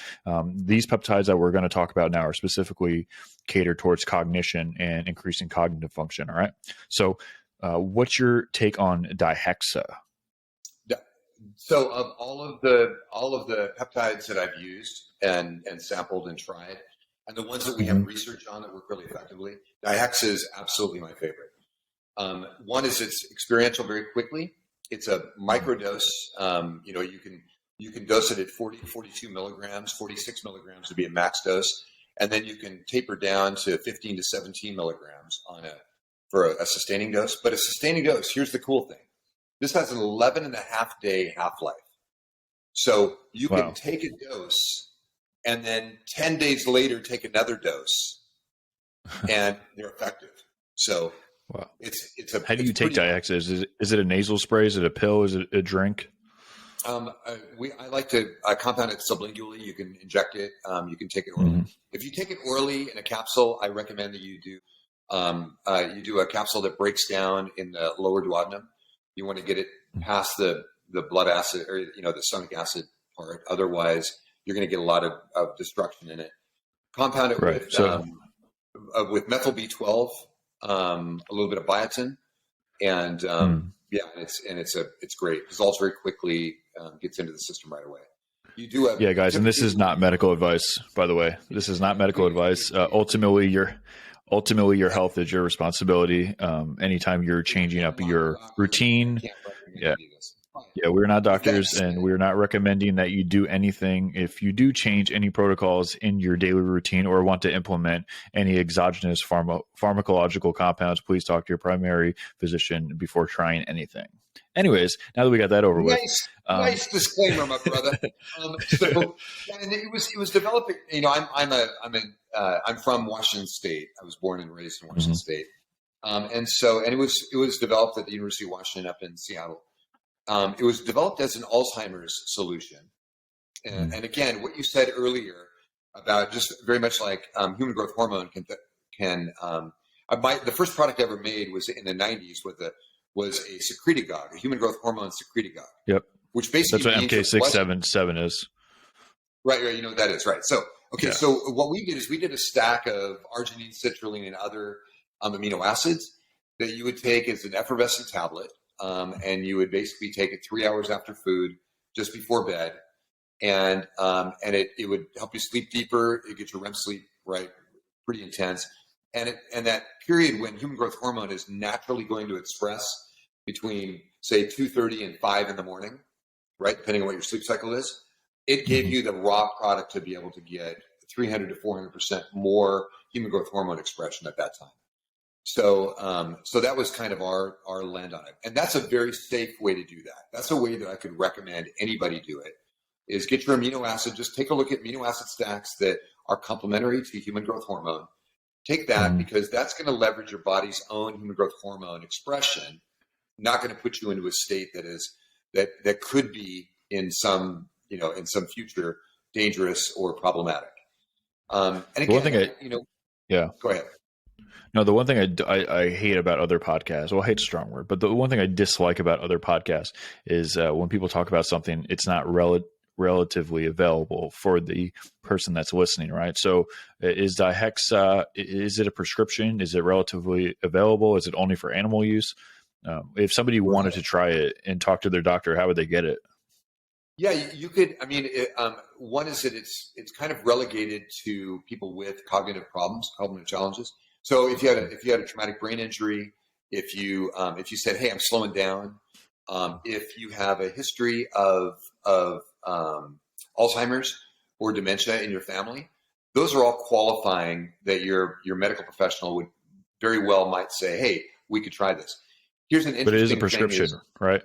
These peptides that we're going to talk about now are specifically catered towards cognition and increasing cognitive function. All right. So what's your take on Diaxia? So of all of the peptides that I've used and sampled and tried, and the ones that we have research on that work really effectively, Diaxia is absolutely my favorite. One is it's experiential very quickly. It's a microdose. You can dose it at 42 milligrams, 46 milligrams would be a max dose. And then you can taper down to 15 to 17 milligrams on for a sustaining dose. But a sustaining dose, here's the cool thing. This has an 11.5-day half-life. So you can Wow. take a dose and then 10 days later take another dose, and they're effective. So Wow. How do it's you take pretty. Diaxia? Is it a nasal spray? Is it a pill? Is it a drink? I like to compound it sublingually. You can inject it. You can take it orally. Mm-hmm. If you take it orally in a capsule, I recommend that you do a capsule that breaks down in the lower duodenum. You want to get it past the blood acid or the stomach acid part. Otherwise, you're going to get a lot of destruction in it. Compound it Right. with methyl B12, a little bit of biotin, and it's great. Dissolves very quickly, gets into the system right away. You do guys, and this is not medical advice, by the way. This is not medical advice. Ultimately, your health is your responsibility. Anytime you're changing up your routine, we're not doctors, and we're not recommending that you do anything. If you do change any protocols in your daily routine or want to implement any exogenous pharmacological compounds, please talk to your primary physician before trying anything. Anyways, now that we got that over with, nice disclaimer, my brother. And it was developing. I'm from Washington State. I was born and raised in Washington State, and it was developed at the University of Washington up in Seattle. It was developed as an Alzheimer's solution, and again, what you said earlier about just very much like human growth hormone the first product I ever made was in the 90s was a secretagogue, a human growth hormone secretagogue. Yep. Which basically that's what MK677 is. Right. You know what that is, right? So So what we did is we did a stack of arginine, citrulline, and other amino acids that you would take as an effervescent tablet, and you would basically take it 3 hours after food, just before bed, and it would help you sleep deeper. It gets your REM sleep right, pretty intense. And that period when human growth hormone is naturally going to express between, say, 2:30 and 5 in the morning, right, depending on what your sleep cycle is, it gave you the raw product to be able to get 300 to 400% more human growth hormone expression at that time. So that was kind of our lens on it. And that's a very safe way to do that. That's a way that I could recommend anybody do it, is get your amino acid. Just take a look at amino acid stacks that are complementary to human growth hormone. Take that because that's going to leverage your body's own human growth hormone expression, not going to put you into a state that could be in some future dangerous or problematic. And again, one thing go ahead. No, the one thing I hate about other podcasts, well, hate's a strong word, but the one thing I dislike about other podcasts is when people talk about something, it's not relatively available for the person that's listening, right? So is Diaxia, is it a prescription? Is it relatively available? Is it only for animal use? If somebody wanted to try it and talk to their doctor, how would they get it? Yeah, you could. I mean, one is that it's kind of relegated to people with cognitive problems, cognitive challenges. So if you had a traumatic brain injury, if you said, "Hey, I'm slowing down," if you have a history of Alzheimer's or dementia in your family, those are all qualifying that your medical professional would very well might say, "Hey, we could try this." Here's an interesting thing. But it is a prescription, right?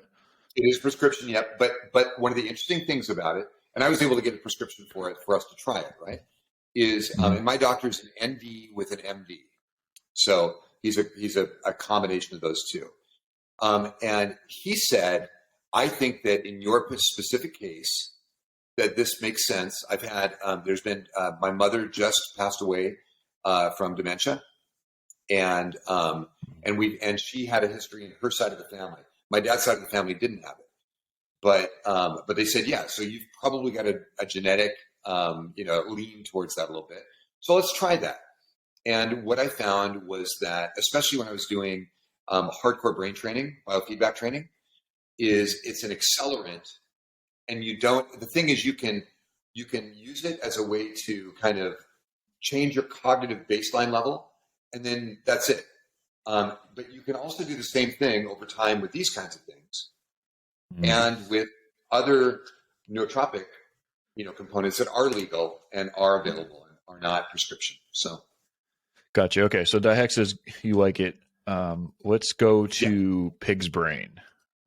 It is prescription, yep. But one of the interesting things about it, and I was able to get a prescription for us to try it, right? Is and my doctor's an ND with an MD, so he's a combination of those two. And he said, I think that in your specific case, that this makes sense. I've had there's been my mother just passed away from dementia, and she had a history in her side of the family. My dad's side of the family didn't have it, but they said, yeah, so you've probably got a genetic, lean towards that a little bit. So let's try that. And what I found was that, especially when I was doing hardcore brain training, biofeedback training, is it's an accelerant, and the thing is you can use it as a way to kind of change your cognitive baseline level, and then that's it. But you can also do the same thing over time with these kinds of things, and with other nootropic, components that are legal and are available and are not prescription. So, gotcha. Okay, so Diaxia, you like it Let's go to pig's brain.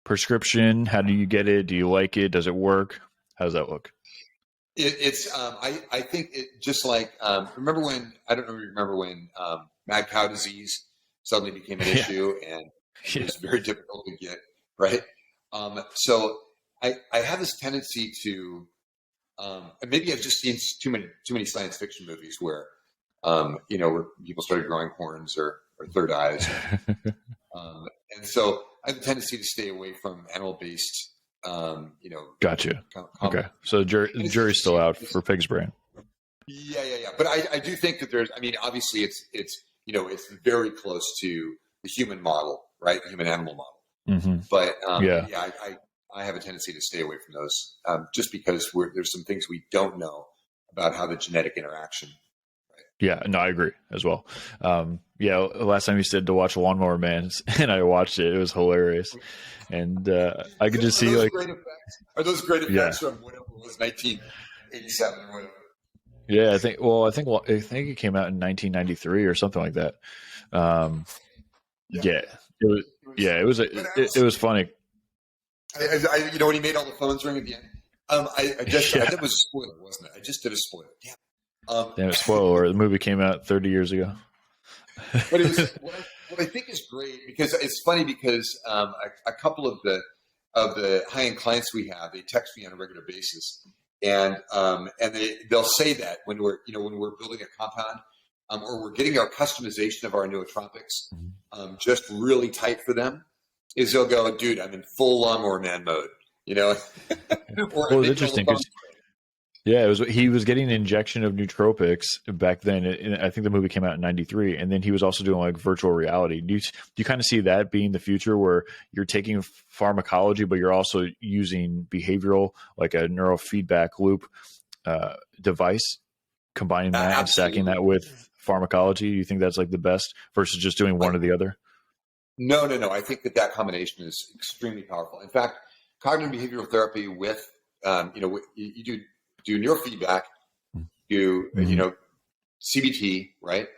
Prescription. How do you get it? Do you like it? Does it work? How does that look? I think it just like remember when I don't know if you remember when mad cow disease suddenly became an issue and it was very difficult to get right. So I have this tendency to and maybe I've just seen too many science fiction movies where where people started growing horns or third eyes, and so I have a tendency to stay away from animal based. Gotcha. Okay, so the jury's still out for pig's brain. Yeah. But I do think that there's. I mean, obviously, it's very close to the human model, right? The human animal model. Mm-hmm. But I have a tendency to stay away from those, just because there's some things we don't know about how the genetic interaction. Right? Yeah, no, I agree as well. Last time you said to watch Lawnmower Man, and I watched it. It was hilarious. And I could just see like, are those great effects from whatever it was, 1987 or whatever? Yeah, I think it came out in 1993 or something like that. It was funny. When he made all the phones ring at the end. That was a spoiler, wasn't it? I just did a spoiler. Damn, spoiler! The movie came out 30 years ago. But it was what I think is great because it's funny because a couple of the high-end clients we have, they text me on a regular basis, and they'll say that when we're building a compound or we're getting our customization of our nootropics just really tight for them, is they'll go, dude, I'm in full Lawnmower Man mode, Well, it's interesting because he was getting an injection of nootropics back then. And I think the movie came out in 93, and then he was also doing like virtual reality. Do you kind of see that being the future where you're taking pharmacology, but you're also using behavioral, like a neurofeedback loop device, combining that and stacking that with pharmacology? You think that's like the best versus just doing one or the other? No. I think that combination is extremely powerful. In fact, cognitive behavioral therapy with, you do neurofeedback, CBT, right?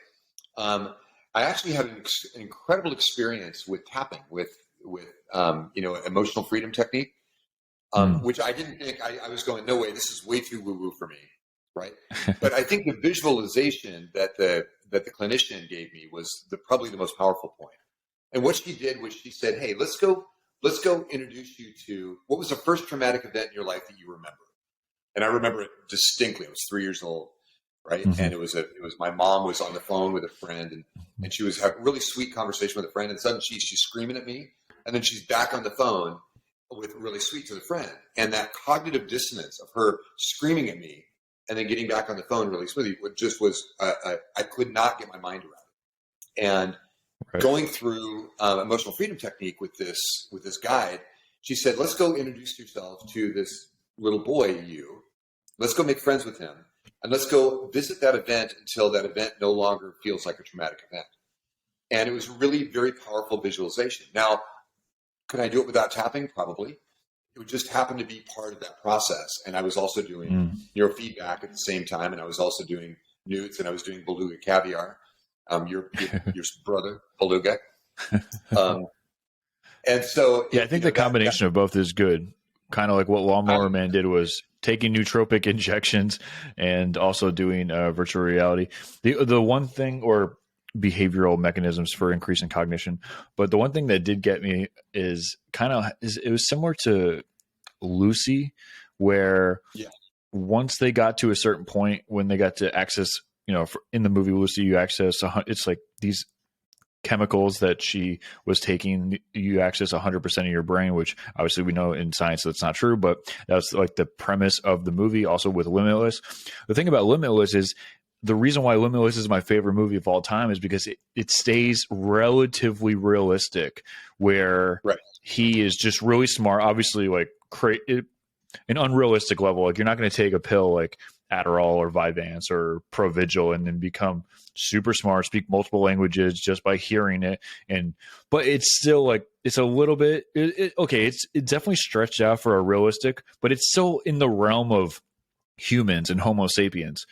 I actually had an incredible experience with tapping with emotional freedom technique, which I didn't think I was going, no way, this is way too woo-woo for me, right? But I think the visualization that the clinician gave me was probably the most powerful point. And what she did was she said, hey, let's go introduce you to what was the first traumatic event in your life that you remember. And I remember it distinctly. I was 3 years old, right? Mm-hmm. And it was my mom was on the phone with a friend, and she was having a really sweet conversation with a friend, and suddenly she's screaming at me, and then she's back on the phone with really sweet to the friend. And that cognitive dissonance of her screaming at me and then getting back on the phone really sweetly just was I could not get my mind around it. And going through emotional freedom technique with this guide, she said, let's go introduce yourself to this little boy, let's go make friends with him, and let's go visit that event until that event no longer feels like a traumatic event. And it was really very powerful visualization. Now, could I do it without tapping? Probably. It would just happen to be part of that process. And I was also doing neurofeedback at the same time, and I was also doing newts, and I was doing beluga caviar. Your brother beluga. And so I think the combination of both is good. Kind of like what Lawnmower Man did was taking nootropic injections and also doing virtual reality. The one thing, or behavioral mechanisms for increasing cognition, but the one thing that did get me is it was similar to Lucy, where once they got to a certain point, when they got to access, in the movie Lucy, you access it's like these chemicals that she was taking, you access 100% of your brain, which obviously we know in science that's not true, but that's like the premise of the movie. Also with Limitless, the thing about Limitless is the reason why Limitless is my favorite movie of all time is because it stays relatively realistic, where he is just really smart, obviously like an unrealistic level. Like you're not going to take a pill like Adderall or Vyvanse or Provigil and then become super smart, speak multiple languages just by hearing it. But it's still like, it's a little bit, it's definitely stretched out for a realistic, but it's still in the realm of humans and Homo sapiens.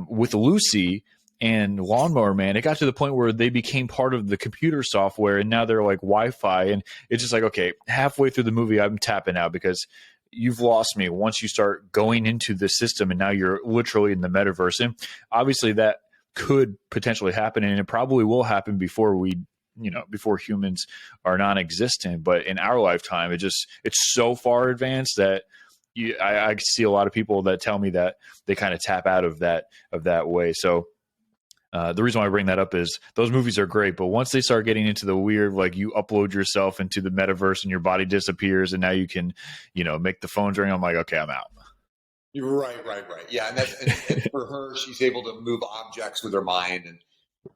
With Lucy, and Lawnmower Man, it got to the point where they became part of the computer software, and now they're like Wi-Fi, and it's just like, okay, halfway through the movie, I'm tapping out because you've lost me once you start going into the system, and now you're literally in the metaverse. And obviously that could potentially happen, and it probably will happen before before humans are non-existent. But in our lifetime, it's so far advanced that I see a lot of people that tell me that they kind of tap out of that way. So the reason why I bring that up is those movies are great, but once they start getting into the weird, like you upload yourself into the metaverse and your body disappears, and now you can, make the phones ring. I'm like, okay, I'm out. You're right. Yeah, and for her, she's able to move objects with her mind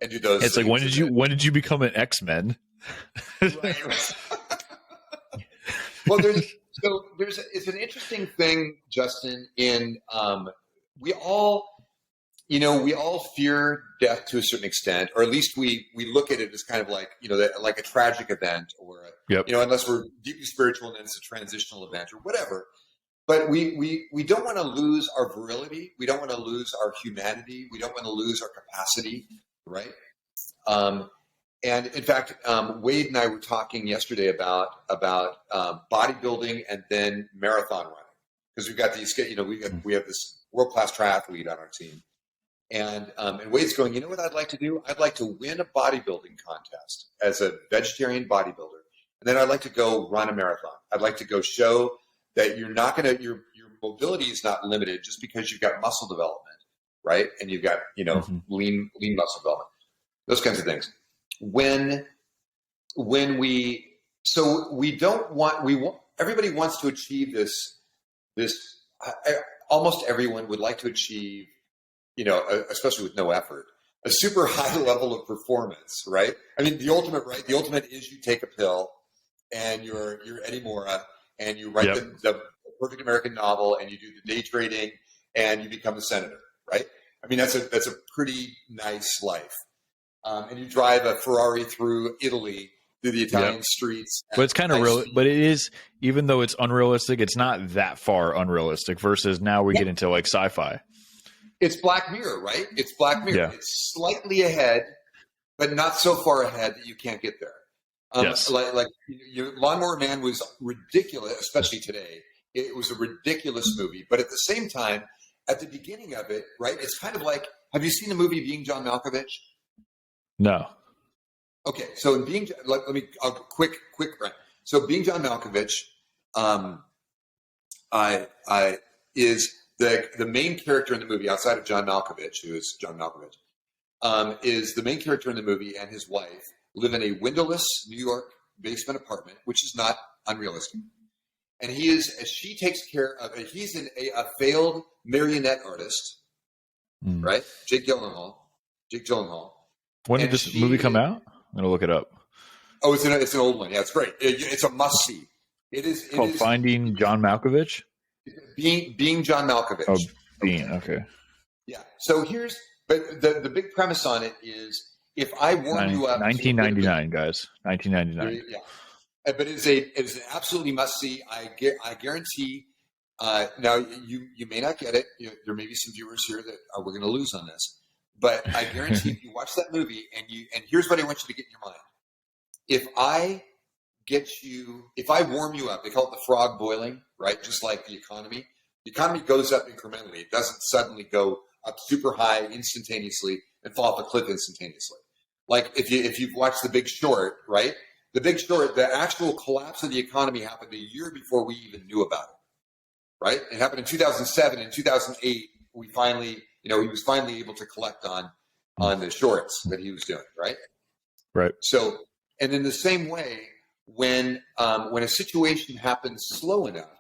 and do those. It's like, when did you become an X-Men? Right. Well, it's an interesting thing, Justin. In we all fear death to a certain extent, or at least we look at it as kind of like like a tragic event, or unless we're deeply spiritual and then it's a transitional event or whatever. But we don't want to lose our virility. We don't want to lose our humanity. We don't want to lose our capacity, right? And in fact, Wade and I were talking yesterday about bodybuilding and then marathon running, because we've got these, we have this world-class triathlete on our team, and Wade's going, you know what I'd like to do? I'd like to win a bodybuilding contest as a vegetarian bodybuilder, and then I'd like to go run a marathon. I'd like to go show that you're not going to, your mobility is not limited just because you've got muscle development, right? And you've got, lean muscle development, those kinds of things. Everybody wants to achieve this, almost everyone would like to achieve, especially with no effort, a super high level of performance, right? I mean, the ultimate is you take a pill and you're Eddie Mora, and you write the perfect American novel, and you do the day trading, and you become a senator, right? I mean, that's a pretty nice life. And you drive a Ferrari through Italy, through the Italian streets. But it's kind of real. But it is, even though it's unrealistic, it's not that far unrealistic. Versus now we get into like sci-fi. It's Black Mirror, right? It's Black Mirror. Yeah. It's slightly ahead, but not so far ahead that you can't get there. Yes. Lawnmower Man was ridiculous, especially today. It was a ridiculous movie, but at the same time, at the beginning of it, right? It's kind of like, have you seen the movie Being John Malkovich? No. Okay, so in quick run. So Being John Malkovich, is the main character in the movie outside of John Malkovich, who is John Malkovich, is the main character in the movie, and his wife live in a windowless New York basement apartment, which is not unrealistic. And she takes care of, he's a failed marionette artist, right? Jake Gyllenhaal. When did this movie come out? I'm going to look it up. Oh, it's an old one. Yeah, it's great. It's a must see. It's called Finding John Malkovich? Being John Malkovich. Oh, Being, okay. Yeah. So but the big premise on it is, if I warm you up, 1999, guys, 1999. Yeah, but it is an absolutely must see. I guarantee. Now you may not get it. There may be some viewers here that we're going to lose on this, but I guarantee if you watch that movie and here's what I want you to get in your mind: if I warm you up, they call it the frog boiling, right? Just like the economy. The economy goes up incrementally. It doesn't suddenly go up super high instantaneously and fall off a cliff instantaneously. Like if you've watched The Big Short, right? The Big Short, the actual collapse of the economy happened a year before we even knew about it, right? It happened in 2007. In 2008, he was finally able to collect on the shorts that he was doing, right? Right. So, and in the same way, when a situation happens slow enough,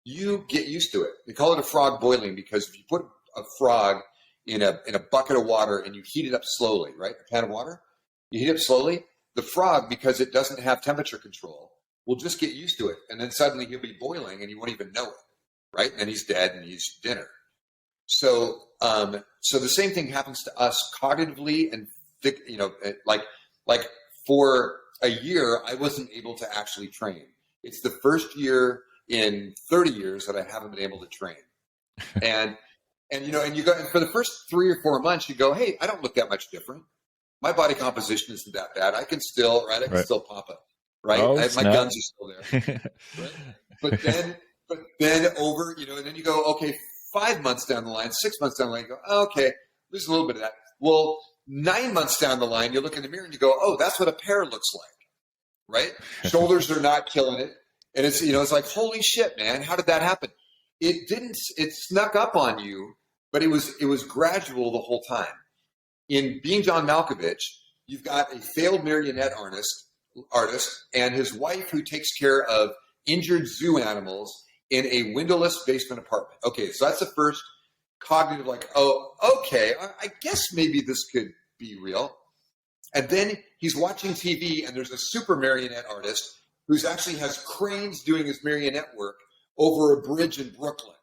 you get used to it. They call it a frog boiling because if you put a frog in a bucket of water and you heat it up slowly, right? A pan of water, you heat it up slowly. The frog, because it doesn't have temperature control, will just get used to it, and then suddenly he'll be boiling and you won't even know it, right? And then he's dead and he's dinner. So the same thing happens to us cognitively, and like for a year, I wasn't able to actually train. It's the first year in 30 years that I haven't been able to train. And And and you go, and for the first 3 or 4 months, you go, hey, I don't look that much different. My body composition isn't that bad. I can still pop it, right? Oh, My guns are still there, right? But then over, and then you go, okay, 5 months down the line, 6 months down the line, you go, oh, okay, there's a little bit of that. Well, 9 months down the line, you look in the mirror and you go, oh, that's what a pear looks like, right? Shoulders are not killing it. And it's, it's like, holy shit, man, how did that happen? It snuck up on you, but it was gradual the whole time. In Being John Malkovich, you've got a failed marionette artist and his wife who takes care of injured zoo animals in a windowless basement apartment. Okay, so that's the first cognitive, like, oh, okay, I guess maybe this could be real. And then he's watching TV and there's a super marionette artist who's actually has cranes doing his marionette work over a bridge in Brooklyn,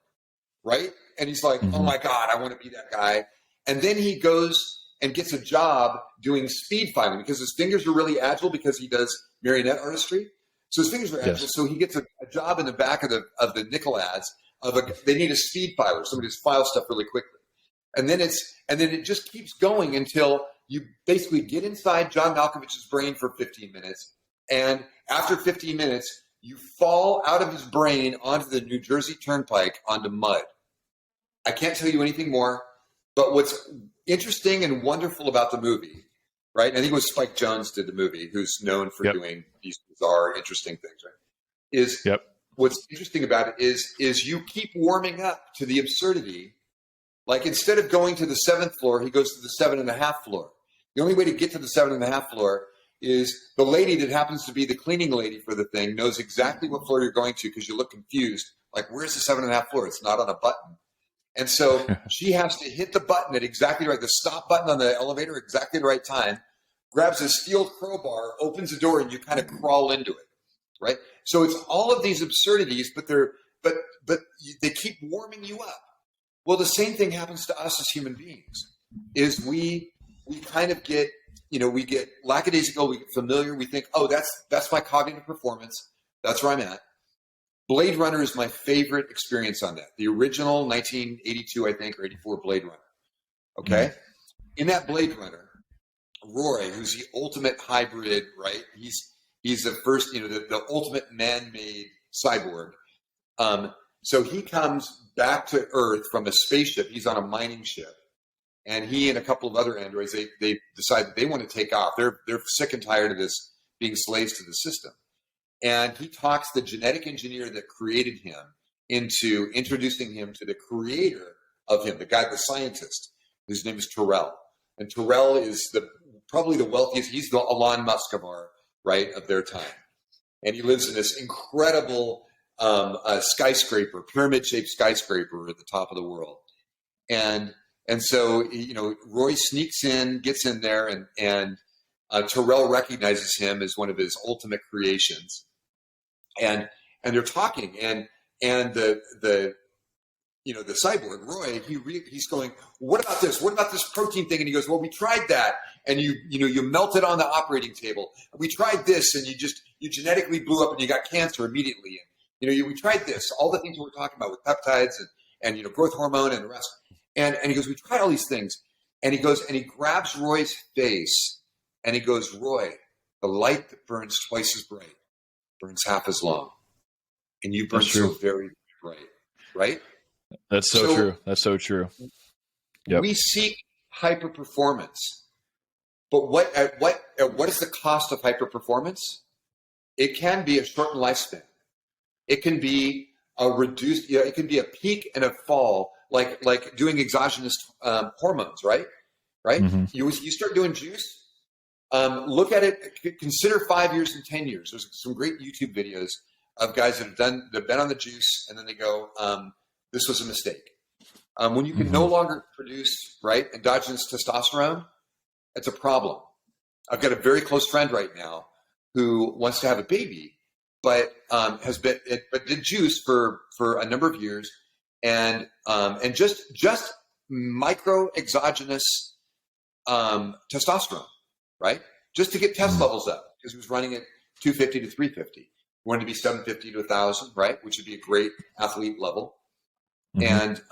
right? And he's like, oh my God, I want to be that guy. And then he goes and gets a job doing speed filing because his fingers are really agile because he does marionette artistry. So his fingers are agile. Yes. So he gets a job in the back of the nickel ads they need a speed filer, somebody who's file stuff really quickly. And then it just keeps going until you basically get inside John Malkovich's brain for 15 minutes. And after 15 minutes, you fall out of his brain onto the New Jersey Turnpike onto mud. I can't tell you anything more, but what's interesting and wonderful about the movie, right? I think it was Spike Jonze did the movie, who's known for doing these bizarre, interesting things, right? Is what's interesting about it is you keep warming up to the absurdity. Like instead of going to the 7th floor, he goes to the 7.5 floor. The only way to get to the 7.5 floor is the lady that happens to be the cleaning lady for the thing knows exactly what floor you're going to because you look confused. Like, where's the 7.5 floor? It's not on a button. And so she has to hit the button at exactly right, the stop button on the elevator at exactly the right time, grabs a steel crowbar, opens the door, and you kind of crawl into it, right? So it's all of these absurdities, but they keep warming you up. Well, the same thing happens to us as human beings, is we kind of get, we get lackadaisical, we get familiar, we think, oh, that's my cognitive performance, that's where I'm at. Blade Runner is my favorite experience on that. The original 1982, I think, or 84 Blade Runner. Okay? In that Blade Runner, Roy, who's the ultimate hybrid, right? He's the first, the ultimate man-made cyborg. So he comes back to Earth from a spaceship. He's on a mining ship. And he and a couple of other androids, they decide that they want to take off. They're sick and tired of this being slaves to the system. And he talks the genetic engineer that created him into introducing him to the creator of him, the guy, the scientist, whose name is Terrell. And Terrell is probably the wealthiest. He's the Elon Musk of their time. And he lives in this incredible skyscraper, pyramid-shaped skyscraper at the top of the world. And so, Roy sneaks in, gets in there, and Terrell recognizes him as one of his ultimate creations. And they're talking, and the cyborg Roy, he's going, what about this? What about this protein thing? And he goes, well, we tried that, and you melted on the operating table. We tried this, and you genetically blew up, and you got cancer immediately. And we tried this, all the things we were talking about with peptides and growth hormone and the rest. And he goes, we tried all these things, and he goes and he grabs Roy's face, and he goes, Roy, the light that burns twice as bright burns half as long, and you burn so very bright, right? That's so true. That's so true. Yep. We seek hyper performance, but what is the cost of hyper performance? It can be a shortened lifespan. It can be a reduced. It can be a peak and a fall, like doing exogenous hormones, right? Mm-hmm. You start doing juice. Look at it. Consider 5 years and 10 years. There's some great YouTube videos of guys that they've been on the juice, and then they go, "This was a mistake." When you can no longer produce endogenous testosterone, it's a problem. I've got a very close friend right now who wants to have a baby, but did juice for a number of years, and just micro exogenous testosterone. Right? Just to get test levels up, because he was running at 250 to 350. He wanted to be 750 to 1,000, right? Which would be a great athlete level. And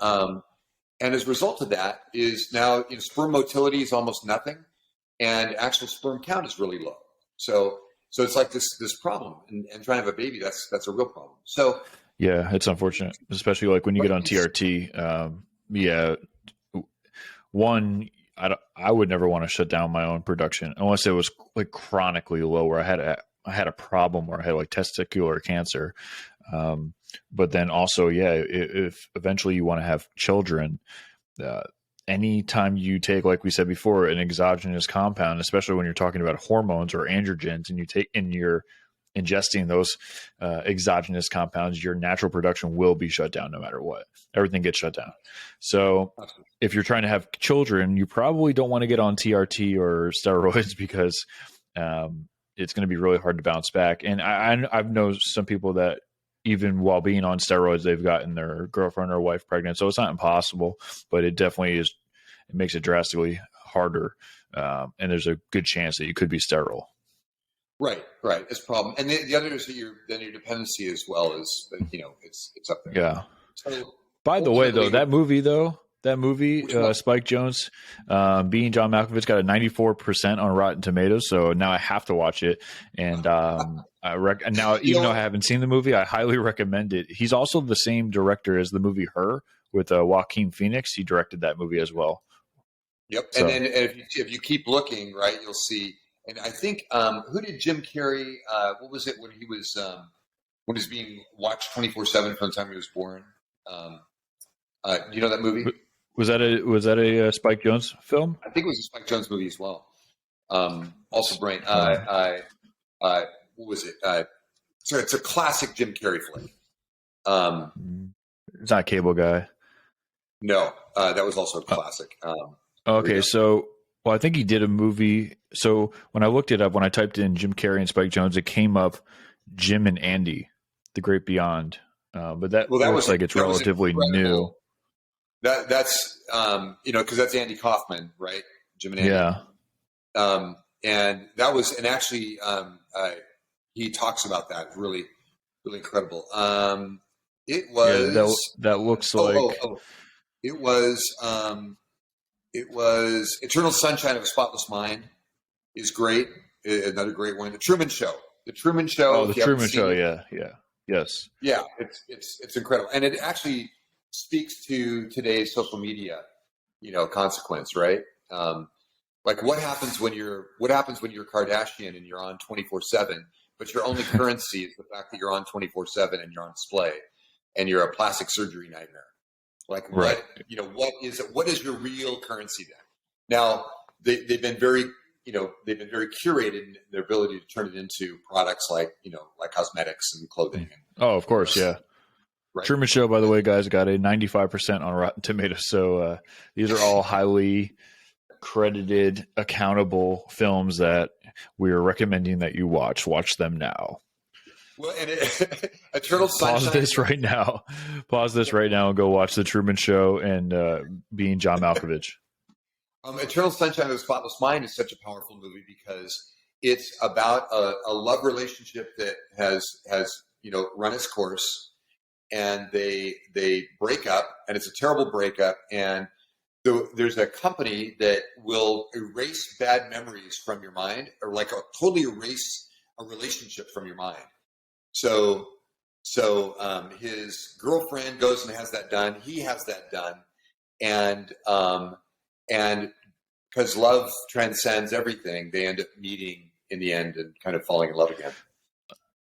And as a result of that is now sperm motility is almost nothing, and actual sperm count is really low. So it's like this problem, and trying to have a baby, that's a real problem. So yeah, it's unfortunate, especially like when you get on TRT. Yeah, one, I would never want to shut down my own production unless it was like chronically low, where I had a problem where I had like testicular cancer. But then also, yeah, if eventually you want to have children, anytime you take, like we said before, an exogenous compound, especially when you're talking about hormones or androgens, and you're ingesting those exogenous compounds, your natural production will be shut down no matter what. Everything gets shut down. So if you're trying to have children, you probably don't want to get on TRT or steroids because it's going to be really hard to bounce back. And I've known some people that even while being on steroids, they've gotten their girlfriend or wife pregnant. So it's not impossible, but it definitely is. It makes it drastically harder. And there's a good chance that you could be sterile. Right. It's a problem. And the other is that your dependency as well is, it's up there. Yeah. So, by the way, though, that movie, Spike Jonze, being John Malkovich, got a 94% on Rotten Tomatoes. So now I have to watch it. And now, even though I haven't seen the movie, I highly recommend it. He's also the same director as the movie Her with Joaquin Phoenix. He directed that movie as well. Yep. So, and if you keep looking, right, you'll see. And I think who did Jim Carrey? What was it when he was being watched 24/7 from the time he was born? You know that movie? Was that a Spike Jonze film? I think it was a Spike Jonze movie as well. Also, brain. What was it? So it's a classic Jim Carrey flick. It's not Cable Guy. No, that was also a classic. Okay, so I think he did a movie. So when I looked it up, when I typed in Jim Carrey and Spike Jonze, it came up Jim and Andy, The Great Beyond. But that looks like it's relatively new. That's because that's Andy Kaufman, right? Jim and Andy. Yeah. And that was, and actually, he talks about that really, really incredible. It was that looks like it was Eternal Sunshine of a Spotless Mind is great. Another great one. The Truman Show. The Truman Show. Oh, the Truman Show. Yeah. Yes. Yeah, it's incredible, and it actually speaks to today's social media, consequence, right? Like what happens when you're Kardashian and you're on 24/7, but your only currency is the fact that you're on 24/7 and you're on display, and you're a plastic surgery nightmare. Like what what is your real currency then? Now they've been very curated in their ability to turn it into products like cosmetics and clothing. Oh, of course, yeah. Right. Truman Show, by the way, guys, got a 95% on Rotten Tomatoes. So these are all highly credited, accountable films that we are recommending that you watch. Watch them now. Well, and Eternal Sunshine. Pause this right now and go watch The Truman Show and being John Malkovich. Eternal Sunshine of the Spotless Mind is such a powerful movie because it's about a love relationship that has run its course, and they break up, and it's a terrible breakup, and there's a company that will erase bad memories from your mind, or totally erase a relationship from your mind. So his girlfriend goes and has that done. He has that done, and because love transcends everything, they end up meeting in the end and kind of falling in love again.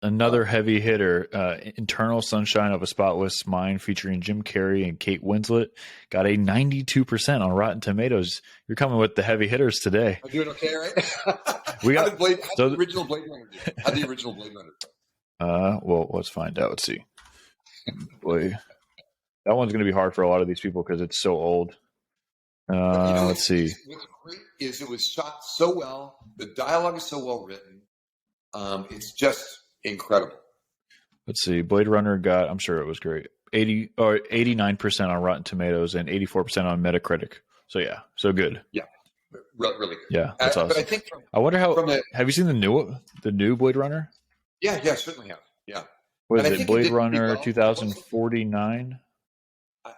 Another heavy hitter, Eternal Sunshine of a Spotless Mind, featuring Jim Carrey and Kate Winslet, got a 92% on Rotten Tomatoes. You're coming with the heavy hitters today. I'm doing okay, right? How did the original Blade Runner do? How did the original Blade Runner do? Well, let's find out. Let's see. Boy, that one's going to be hard for a lot of these people because it's so old. Let's see. What's great is it was shot so well. The dialogue is so well written. It's just incredible. Let's see. Blade Runner got, I'm sure it was great, 89% on Rotten Tomatoes and 84% on Metacritic. So yeah, so good. Yeah, really good. Yeah, that's awesome. But I think I wonder how. Have you seen the new Blade Runner? Yeah, certainly have. Yeah. What is it? Blade Runner 2049.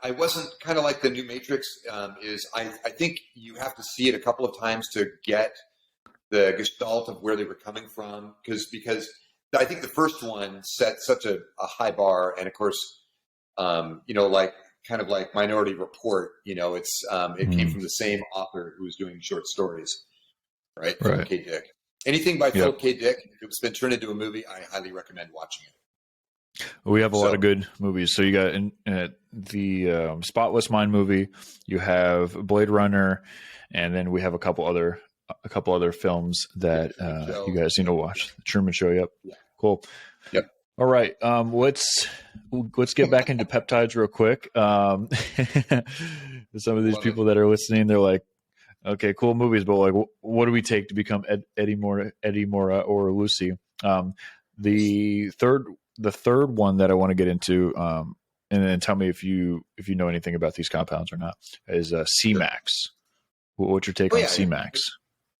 I wasn't kind of like the new Matrix. I think you have to see it a couple of times to get the gestalt of where they were coming from, because I think the first one set such a high bar, and of course, like kind of like Minority Report, it came from the same author who was doing short stories, right? Philip K. Dick. Anything by Philip K. Dick, if it's been turned into a movie, I highly recommend watching it. We have a lot of good movies. So you got the Spotless Mind movie, you have Blade Runner, and then we have a couple other films that you guys need to watch. The Truman Show. Yep. Yeah. Cool. Yep. All right. Let's get back into peptides real quick. Some of these people that are listening, they're like, okay, cool movies, but like, what do we take to become Eddie Mora or Lucy? The third one that I want to get into, and then tell me if you know anything about these compounds or not, is C-Max. What's your take on C-Max?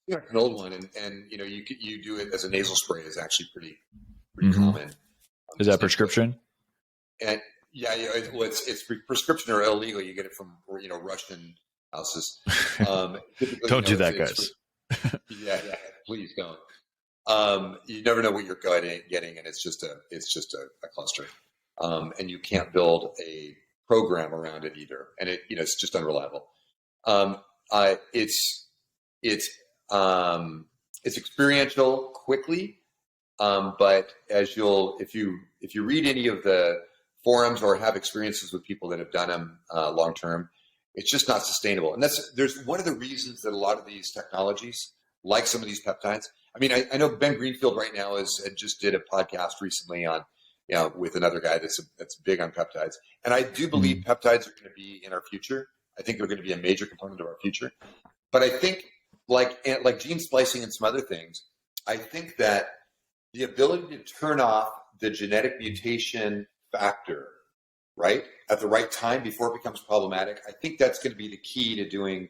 Yeah, an old one, and you do it as a nasal spray is actually pretty common. Is that prescription? And it's prescription or illegal. You get it from Russian houses. Don't do that, guys. Yeah, please don't. You never know what you're getting, and it's just a cluster, and you can't build a program around it either, and it's just unreliable. It's experiential quickly, but if you read any of the forums or have experiences with people that have done them long term, it's just not sustainable. And there's one of the reasons that a lot of these technologies, like some of these peptides, I mean, I know Ben Greenfield right now just did a podcast recently on, with another guy that's big on peptides. And I do believe peptides are going to be in our future. I think they're going to be a major component of our future. But I think like gene splicing and some other things, I think that the ability to turn off the genetic mutation factor, right, at the right time before it becomes problematic, I think that's going to be the key to doing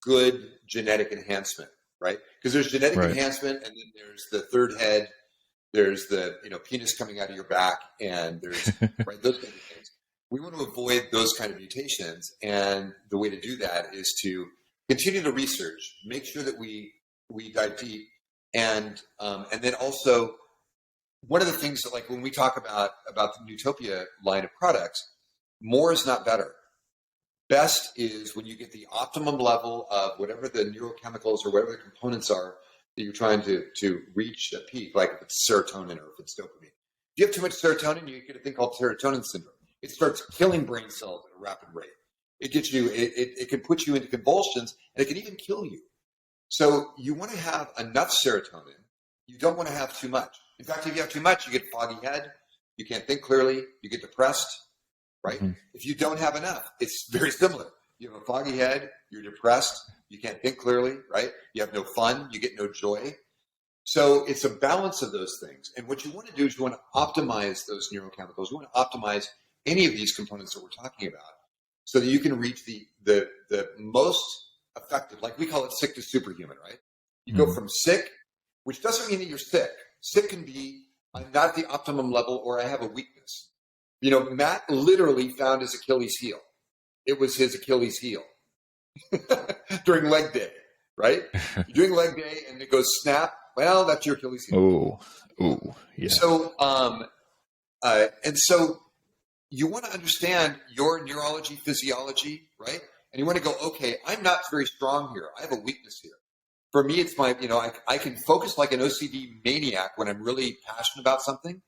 good genetic enhancement, right? Because there's genetic enhancement, and then there's the third head, there's the penis coming out of your back, and there's those kind of things. We want to avoid those kind of mutations, and the way to do that is to continue to research, make sure that we dive deep, and then also one of the things that, like when we talk about the Nootopia line of products, more is not better. Best is when you get the optimum level of whatever the neurochemicals or whatever the components are that you're trying to reach a peak, like if it's serotonin or if it's dopamine. If you have too much serotonin, you get a thing called Serotonin Syndrome. It starts killing brain cells at a rapid rate. It gets you. It can put you into convulsions, and it can even kill you. So you want to have enough serotonin. You don't want to have too much. In fact, if you have too much, you get a foggy head. You can't think clearly. You get depressed, right? Mm-hmm. If you don't have enough, it's very similar. You have a foggy head. You're depressed. You can't think clearly, right? You have no fun. You get no joy. So it's a balance of those things. And what you want to do is you want to optimize those neurochemicals. You want to optimize any of these components that we're talking about so that you can reach the most effective, like we call it sick to superhuman, right? You go from sick, which doesn't mean that you're sick. Sick can be I'm not at the optimum level or I have a weakness. Matt literally found his Achilles heel. It was his Achilles heel during leg day, right? You're doing leg day and it goes snap. Well, that's your Achilles heel. Oh, yeah. So, and so you want to understand your neurology, physiology, right? And you want to go, okay, I'm not very strong here. I have a weakness here. For me, it's my, I can focus like an OCD maniac when I'm really passionate about something.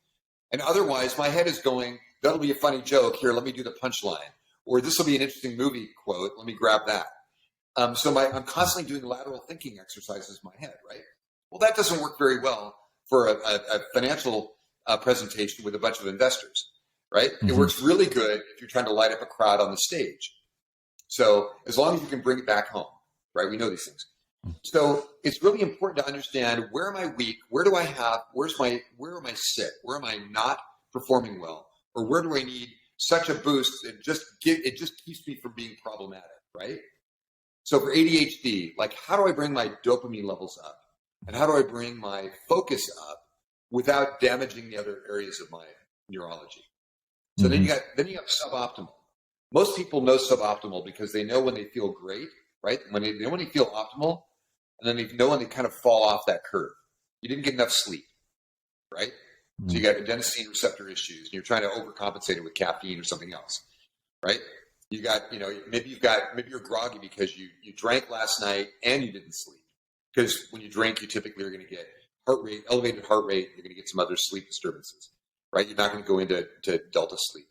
And otherwise, my head is going, that'll be a funny joke. Here, let me do the punchline. Or this will be an interesting movie quote. Let me grab that. So I'm constantly doing lateral thinking exercises in my head, right? Well, that doesn't work very well for a financial presentation with a bunch of investors, right? Mm-hmm. It works really good if you're trying to light up a crowd on the stage. So as long as you can bring it back home, right? We know these things. So it's really important to understand, where am I weak? Where am I sick? Where am I not performing well? Or where do I need such a boost that it just keeps me from being problematic, right? So for ADHD, like, how do I bring my dopamine levels up? And how do I bring my focus up without damaging the other areas of my neurology? So then you have suboptimal. Most people know suboptimal because they know when they feel great, right? They know when they feel optimal, and then they know when they kind of fall off that curve. You didn't get enough sleep, right? So you got adenosine receptor issues, and you're trying to overcompensate it with caffeine or something else, right? You got, maybe you're groggy because you drank last night and you didn't sleep. Because when you drink, you typically are going to get elevated heart rate. You're going to get some other sleep disturbances, right? You're not going to go into delta sleep.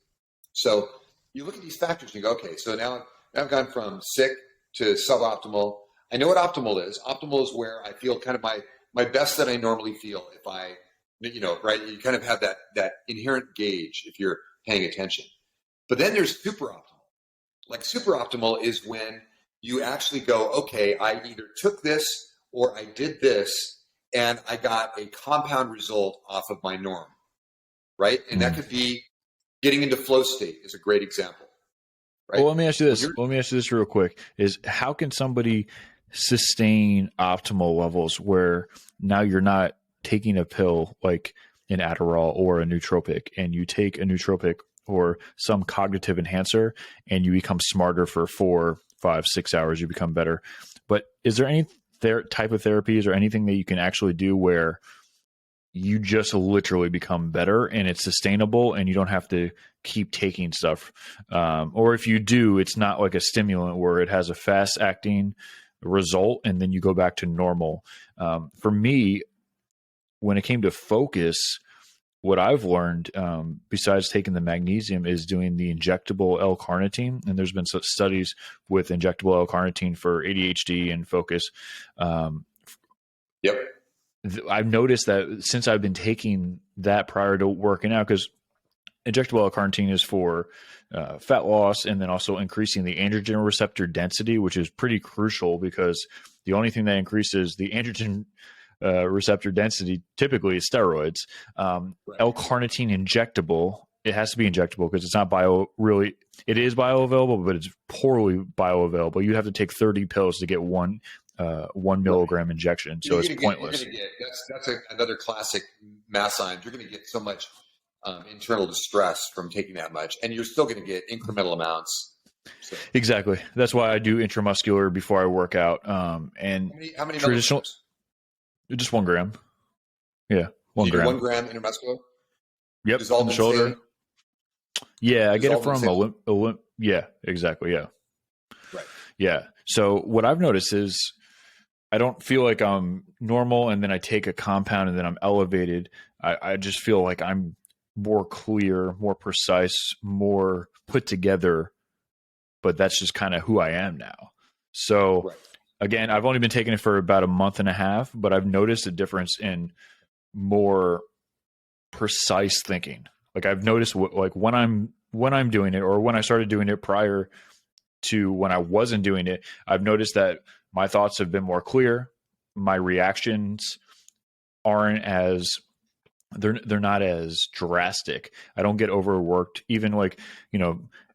So you look at these factors and you go, okay, so now I've gone from sick to suboptimal. I know what optimal is. Optimal is where I feel kind of my best that I normally feel if I, right? You kind of have that inherent gauge if you're paying attention. But then there's super optimal. Like super optimal is when you actually go, okay, I either took this or I did this and I got a compound result off of my norm, right? And that could be getting into flow state is a great example. Right? Well, let me ask you this real quick: is how can somebody sustain optimal levels where now you're not taking a pill like an Adderall or a nootropic, and you take a nootropic or some cognitive enhancer, and you become smarter for 4, 5, 6 hours, you become better. But is there any type of therapies or anything that you can actually do where you just literally become better and it's sustainable and you don't have to keep taking stuff? Or if you do, it's not like a stimulant where it has a fast acting result and then you go back to normal. For me, when it came to focus, what I've learned, besides taking the magnesium, is doing the injectable L-carnitine. And there's been some studies with injectable L-carnitine for ADHD and focus. Yep. I've noticed that since I've been taking that prior to working out, because injectable L-carnitine is for fat loss and then also increasing the androgen receptor density, which is pretty crucial because the only thing that increases the androgen receptor density typically is steroids. Right. L-carnitine injectable, it has to be injectable because it's not it is bioavailable, but it's poorly bioavailable. You'd have to take 30 pills to get 1 milligram injection. So it's pointless. That's another classic math science. You're going to get so much internal distress from taking that much, and you're still going to get incremental amounts. So. Exactly. That's why I do intramuscular before I work out. And how many traditional, milligrams? Just 1 gram. Yeah, 1 gram. 1 gram intramuscular. Yep. On the shoulder. Saline? Yeah, I get it from yeah, exactly. Yeah. Right. Yeah. So what I've noticed is I don't feel like I'm normal and then I take a compound and then I'm elevated. I just feel like I'm more clear, more precise, more put together, but that's just kind of who I am now. So again, I've only been taking it for about a month and a half, but I've noticed a difference in more precise thinking. Like I've noticed when I'm doing it, or when I started doing it prior to when I wasn't doing it, I've noticed that my thoughts have been more clear. My reactions aren't as they're not as drastic. I don't get overworked. Even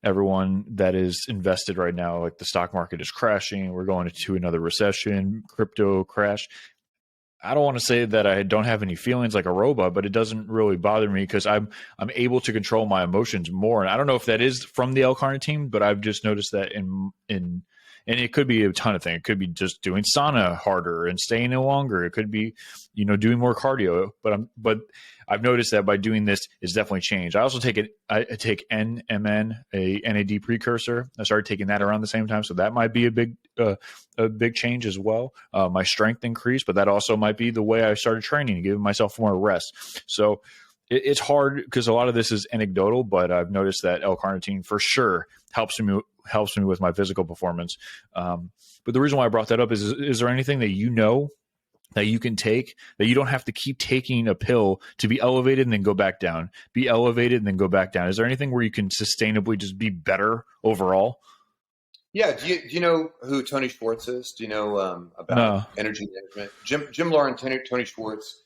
everyone that is invested right now, like the stock market is crashing. We're going into another recession, crypto crash. I don't want to say that I don't have any feelings like a robot, but it doesn't really bother me because I'm able to control my emotions more. And I don't know if that is from the L-carnitine, but I've just noticed that and it could be a ton of things. It could be just doing sauna harder and staying in longer. It could be, doing more cardio. But I've noticed that by doing this, it's definitely changed. I also take NMN, a NAD precursor. I started taking that around the same time, so that might be a big change as well. My strength increased, but that also might be the way I started training, giving myself more rest. So it's hard because a lot of this is anecdotal, but I've noticed that L-carnitine for sure helps me with my physical performance. But the reason why I brought that up is there anything that that you can take that you don't have to keep taking a pill to be elevated and then go back down, be elevated and then go back down? Is there anything where you can sustainably just be better overall? Yeah. Do you know who Tony Schwartz is? Do you know about energy management? Jim Lohr and Tony Schwartz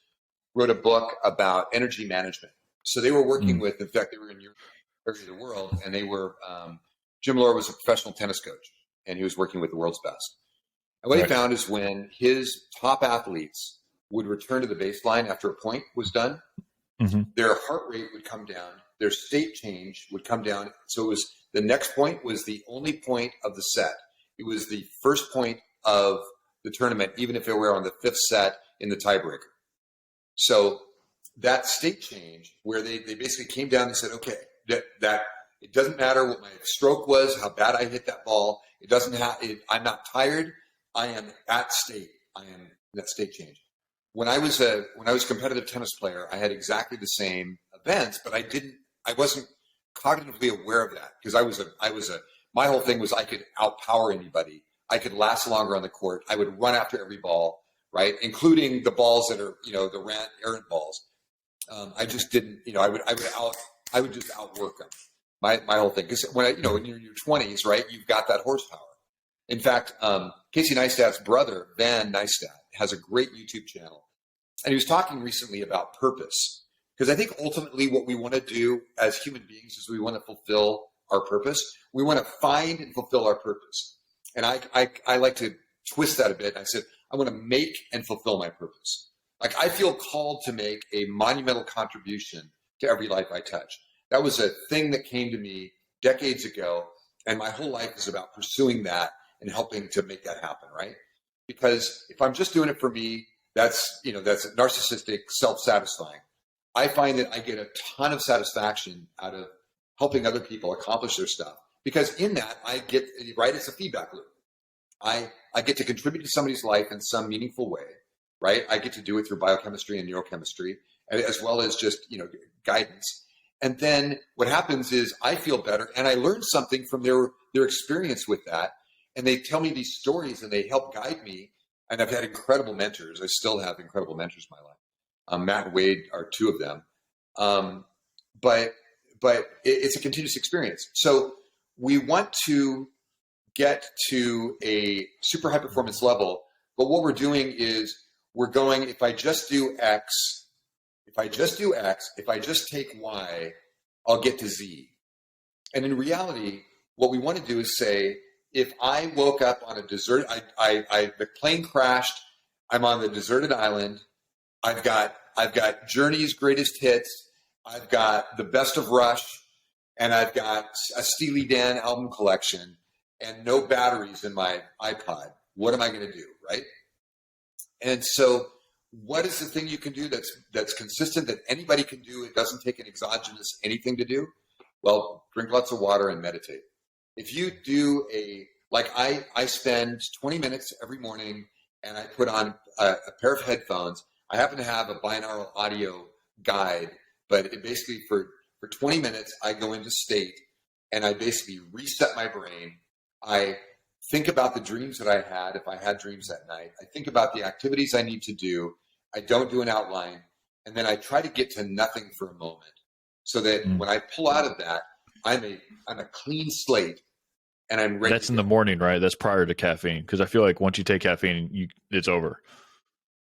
wrote a book about energy management. So they were working with, in fact, they were in Europe, area of the world, and they were, Jim Lohr was a professional tennis coach, and he was working with the world's best. And what he found is when his top athletes would return to the baseline after a point was done, their heart rate would come down, their state change would come down. So it was The next point was the only point of the set. It was the first point of the tournament, even if it were on the fifth set in the tiebreaker. So that state change where they basically came down and said, okay, that it doesn't matter what my stroke was, how bad I hit that ball. It doesn't have, I'm not tired. I am at state. I am in that state change. When I was a competitive tennis player, I had exactly the same events, but I wasn't cognitively aware of that because my whole thing was I could outpower anybody. I could last longer on the court. I would run after every ball, right? Including the balls that are, the errant balls. I just didn't, I would just outwork them. My whole thing, because when you're in your 20s, right, you've got that horsepower. In fact, Casey Neistat's brother, Van Neistat, has a great YouTube channel. And he was talking recently about purpose. Because I think ultimately what we want to do as human beings is we want to fulfill our purpose. We want to find and fulfill our purpose. And I like to twist that a bit. I said, I want to make and fulfill my purpose. Like I feel called to make a monumental contribution to every life I touch. That was a thing that came to me decades ago. And my whole life is about pursuing that and helping to make that happen, right? Because if I'm just doing it for me, that's narcissistic, self-satisfying. I find that I get a ton of satisfaction out of helping other people accomplish their stuff. Because in that, I get, right, it's a feedback loop. I get to contribute to somebody's life in some meaningful way, right? I get to do it through biochemistry and neurochemistry, as well as just, guidance. And then what happens is I feel better and I learn something from their experience with that. And they tell me these stories and they help guide me. And I've had incredible mentors. I still have incredible mentors in my life. Matt and Wade are two of them. But it's a continuous experience. So we want to get to a super high performance level. But what we're doing is we're going, if I just do X, if I just take Y, I'll get to Z. And in reality, what we want to do is say, if I woke up on a desert, the plane crashed, I'm on the deserted island, I've got Journey's greatest hits, I've got the best of Rush, and I've got a Steely Dan album collection, and no batteries in my iPod. What am I going to do, right? And so what is the thing you can do that's consistent, that anybody can do? It doesn't take an exogenous anything to do. Well, drink lots of water and meditate. If you do I spend 20 minutes every morning and I put on a pair of headphones. I happen to have a binaural audio guide, but it basically for 20 minutes, I go into state and I basically reset my brain. I think about the dreams that I had, if I had dreams that night. I think about the activities I need to do. I don't do an outline. And then I try to get to nothing for a moment so that when I pull out of that, I'm a clean slate and I'm ready. That's in the morning, right? That's prior to caffeine. Because I feel like once you take caffeine, it's over.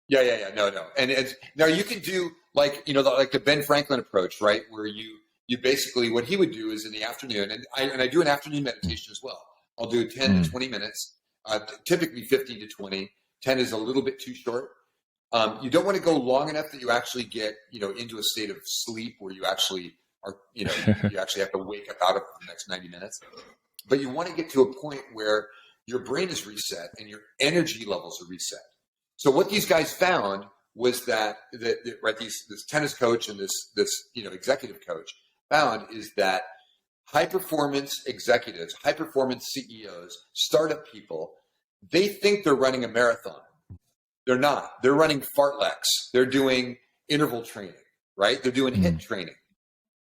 Yeah. No. And now you can do like the Ben Franklin approach, right? Where you basically, what he would do is in the afternoon, and I do an afternoon meditation as well. I'll do 10 to 20 minutes, typically 15 to 20. 10 is a little bit too short. You don't want to go long enough that you actually get, into a state of sleep where you actually are, you actually have to wake up out of the next 90 minutes. But you want to get to a point where your brain is reset and your energy levels are reset. So what these guys found was that this tennis coach and this executive coach found is that high performance executives, high performance CEOs, startup people, they think they're running a marathon. They're not. They're running fartleks. They're doing interval training, right? They're doing HIIT training,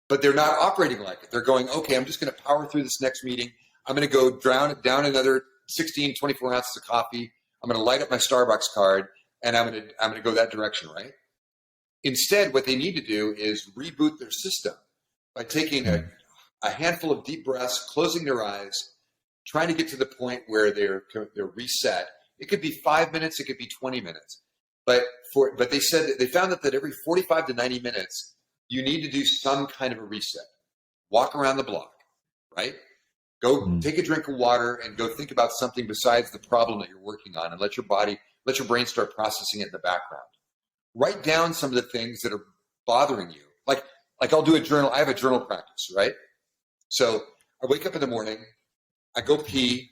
but they're not operating like it. They're going, okay, I'm just going to power through this next meeting. I'm going to go down another 16, 24 ounces of coffee. I'm going to light up my Starbucks card, and I'm going to go that direction, right? Instead, what they need to do is reboot their system by taking a handful of deep breaths, closing their eyes, trying to get to the point where they're reset. It could be 5 minutes, it could be 20 minutes. But they said that they found that every 45 to 90 minutes, you need to do some kind of a reset. Walk around the block, right? Go take a drink of water and go think about something besides the problem that you're working on, and let your brain start processing it in the background. Write down some of the things that are bothering you. Like I'll do a journal. I have a journal practice, right? So I wake up in the morning, I go pee,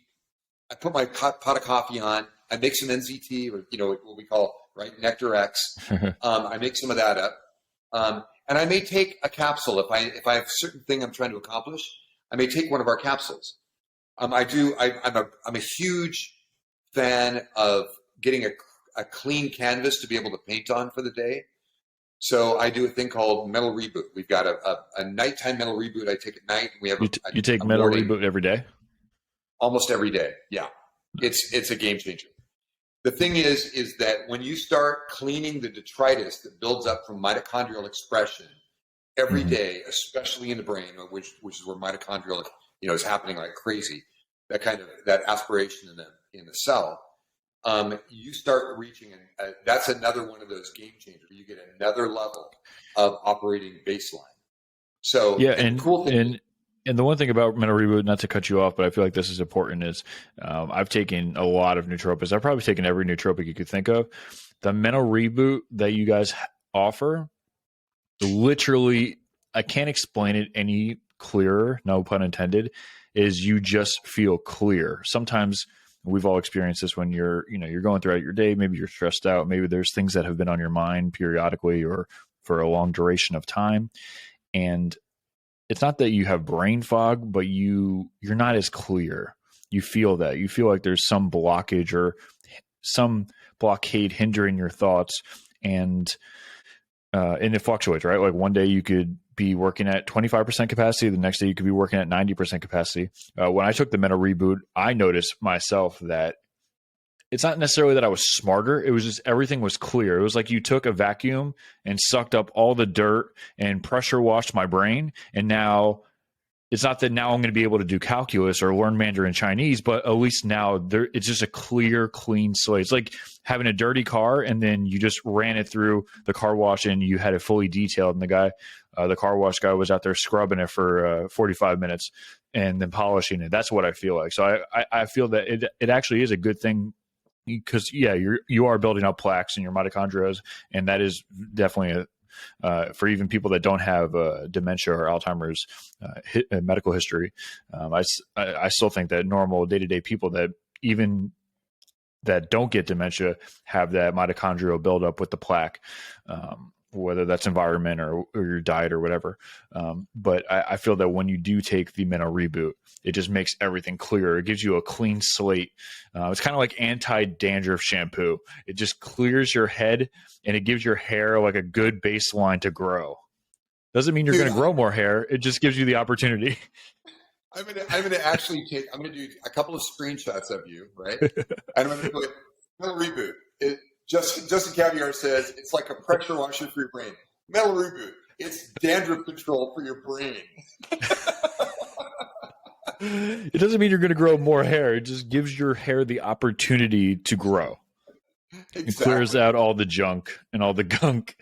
I put my pot of coffee on, I make some NZT, or what we call Nectar X. I make some of that up, and I may take a capsule if I have a certain thing I'm trying to accomplish. I may take one of our capsules. I'm a huge fan of getting a clean canvas to be able to paint on for the day. So I do a thing called mental reboot. We've got a nighttime mental reboot I take at night. We have you take mental reboot every day? Almost every day. Yeah. It's a game changer. The thing is that when you start cleaning the detritus that builds up from mitochondrial expression every day, especially in the brain, which is where mitochondrial is happening like crazy, that aspiration in the cell, you start reaching, and that's another one of those game changers. You get another level of operating baseline. So yeah, and the cool thing. And the one thing about mental reboot, not to cut you off, but I feel like this is important, is I've taken a lot of nootropics. I've probably taken every nootropic you could think of. The mental reboot that you guys offer, literally, I can't explain it any clearer, no pun intended, is you just feel clear. Sometimes we've all experienced this when you're going throughout your day, maybe you're stressed out, maybe there's things that have been on your mind periodically or for a long duration of time. And it's not that you have brain fog, but you're not as clear. You feel that. You feel like there's some blockage or some blockade hindering your thoughts, and it fluctuates, right? Like one day you could be working at 25% capacity. The next day you could be working at 90% capacity. When I took the mental reboot, I noticed myself that it's not necessarily that I was smarter. It was just everything was clear. It was like you took a vacuum and sucked up all the dirt and pressure washed my brain. And now it's not that now I'm going to be able to do calculus or learn Mandarin Chinese, but at least now it's just a clear, clean slate. It's like having a dirty car and then you just ran it through the car wash and you had it fully detailed. And the car wash guy was out there scrubbing it for 45 minutes and then polishing it. That's what I feel like. So I feel that it actually is a good thing, because you are building up plaques in your mitochondria, and that is definitely for even people that don't have dementia or Alzheimer's medical history. I still think that normal day-to-day people that don't get dementia have that mitochondrial buildup with the plaque, whether that's environment or your diet or whatever. But I feel that when you do take the mental reboot, it just makes everything clearer. It gives you a clean slate. It's kind of like anti-dandruff shampoo. It just clears your head and it gives your hair like a good baseline to grow. Doesn't mean you're going to grow more hair. It just gives you the opportunity. I'm gonna do a couple of screenshots of you, right? And I'm gonna put mental reboot. Justin Caviar says it's like a pressure washer for your brain. Mental reboot. It's dandruff control for your brain. It doesn't mean you're going to grow more hair. It just gives your hair the opportunity to grow. Exactly. It clears out all the junk and all the gunk.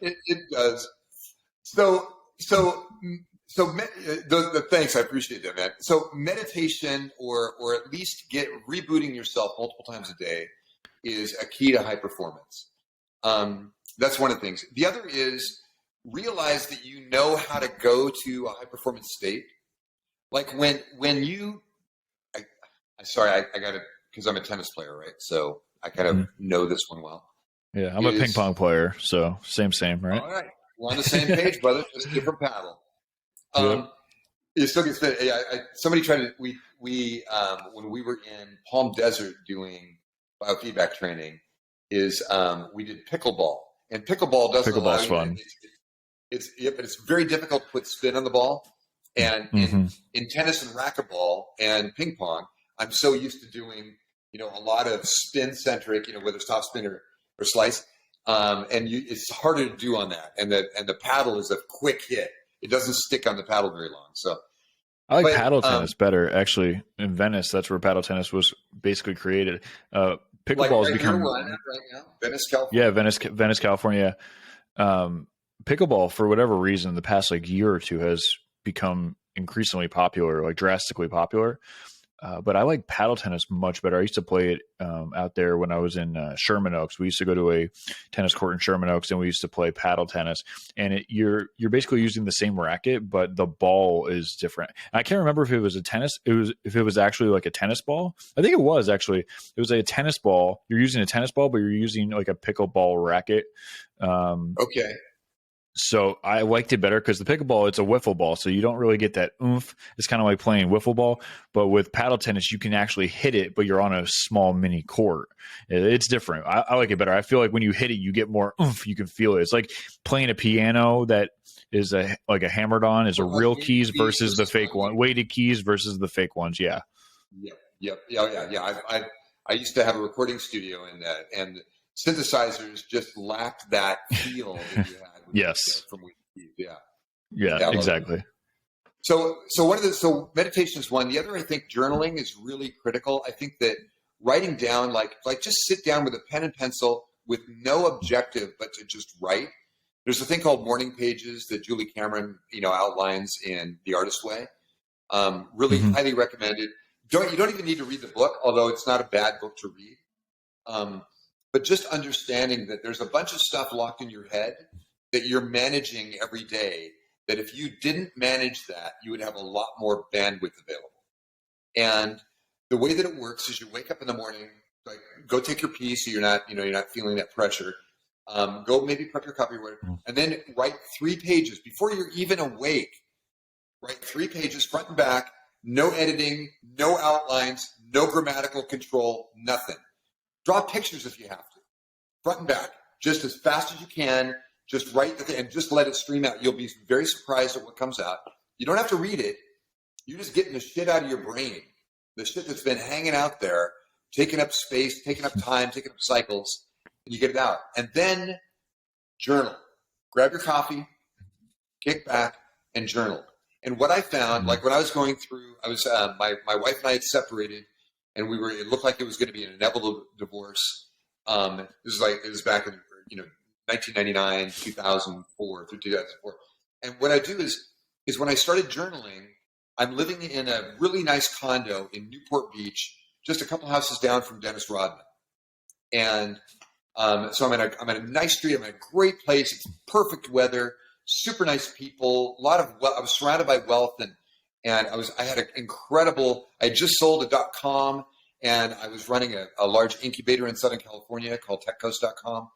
It does. So thanks. I appreciate that, man. So meditation, or at least rebooting yourself multiple times a day, is a key to high performance. That's one of the things. The other is realize that you know how to go to a high performance state. Like when you, I got it because I'm a tennis player, right? So I kind of know this one well. Yeah, I'm a ping pong player, so same, right? All right, we're on the same page, brother. Just different paddle. It still gets fit. Somebody tried to. We when we were in Palm Desert doing biofeedback training, we did pickleball, and pickleball doesn't allow you. Fun. But it's very difficult to put spin on the ball. And in tennis and racquetball and ping pong, I'm so used to doing, a lot of spin centric, whether it's top spin or slice. It's harder to do on that. And the paddle is a quick hit. It doesn't stick on the paddle very long. So I like paddle tennis better, actually. In Venice, that's where paddle tennis was basically created. Pickleball has become right now, Venice, California. Yeah, Venice, California. Pickleball, for whatever reason, the past year or two has become increasingly popular, like drastically popular. But I like paddle tennis much better. I used to play it out there when I was in Sherman Oaks. We used to go to a tennis court in Sherman Oaks, and we used to play paddle tennis. And you're basically using the same racket, but the ball is different. And I can't remember if it was if it was actually like a tennis ball. I think it was actually. It was a tennis ball. You're using a tennis ball, but you're using like a pickleball racket. Okay. So I liked it better because the pickleball, it's a wiffle ball, so you don't really get that oomph. It's kind of like playing wiffle ball, but with paddle tennis, you can actually hit it, but you're on a small mini court. It's different. I like it better. I feel like when you hit it, you get more oomph. You can feel it. It's like playing a piano that is like a hammered on is a real keys versus the fake one, weighted keys versus the fake ones. Yeah. Yep. Yeah. I used to have a recording studio, and synthesizers just lacked that feel that you had. Yes. From weighted keys. Yeah. Yeah. Exactly. So meditation is one. The other, I think, journaling is really critical. I think that writing down, like just sit down with a pen and pencil with no objective but to just write. There's a thing called morning pages that Julie Cameron, outlines in The Artist's Way. Really highly recommended. You don't even need to read the book, although it's not a bad book to read. But just understanding that there's a bunch of stuff locked in your head that you're managing every day, that if you didn't manage that, you would have a lot more bandwidth available. And the way that it works is you wake up in the morning, like go take your pee so you're not feeling that pressure. Go maybe prep your coffee or whatever, and then write 3 pages before you're even awake. Write 3 pages front and back, no editing, no outlines, no grammatical control, nothing. Draw pictures if you have to, front and back, just as fast as you can. Just write the thing and just let it stream out. You'll be very surprised at what comes out. You don't have to read it. You're just getting the shit out of your brain, the shit that's been hanging out there, taking up space, taking up time, taking up cycles, and you get it out. And then journal. Grab your coffee, kick back, and journal. And what I found, like when I was going through, my wife and I had separated, and it looked like it was going to be an inevitable divorce. It was back in 1999, 2004 through 2004. And what I do is when I started journaling, I'm living in a really nice condo in Newport Beach, just a couple houses down from Dennis Rodman. And so I'm in a nice street. I'm in a great place. It's perfect weather, super nice people, I was surrounded by wealth, and I had an incredible, I had just sold a .com, and I was running a large incubator in Southern California called techcoast.com.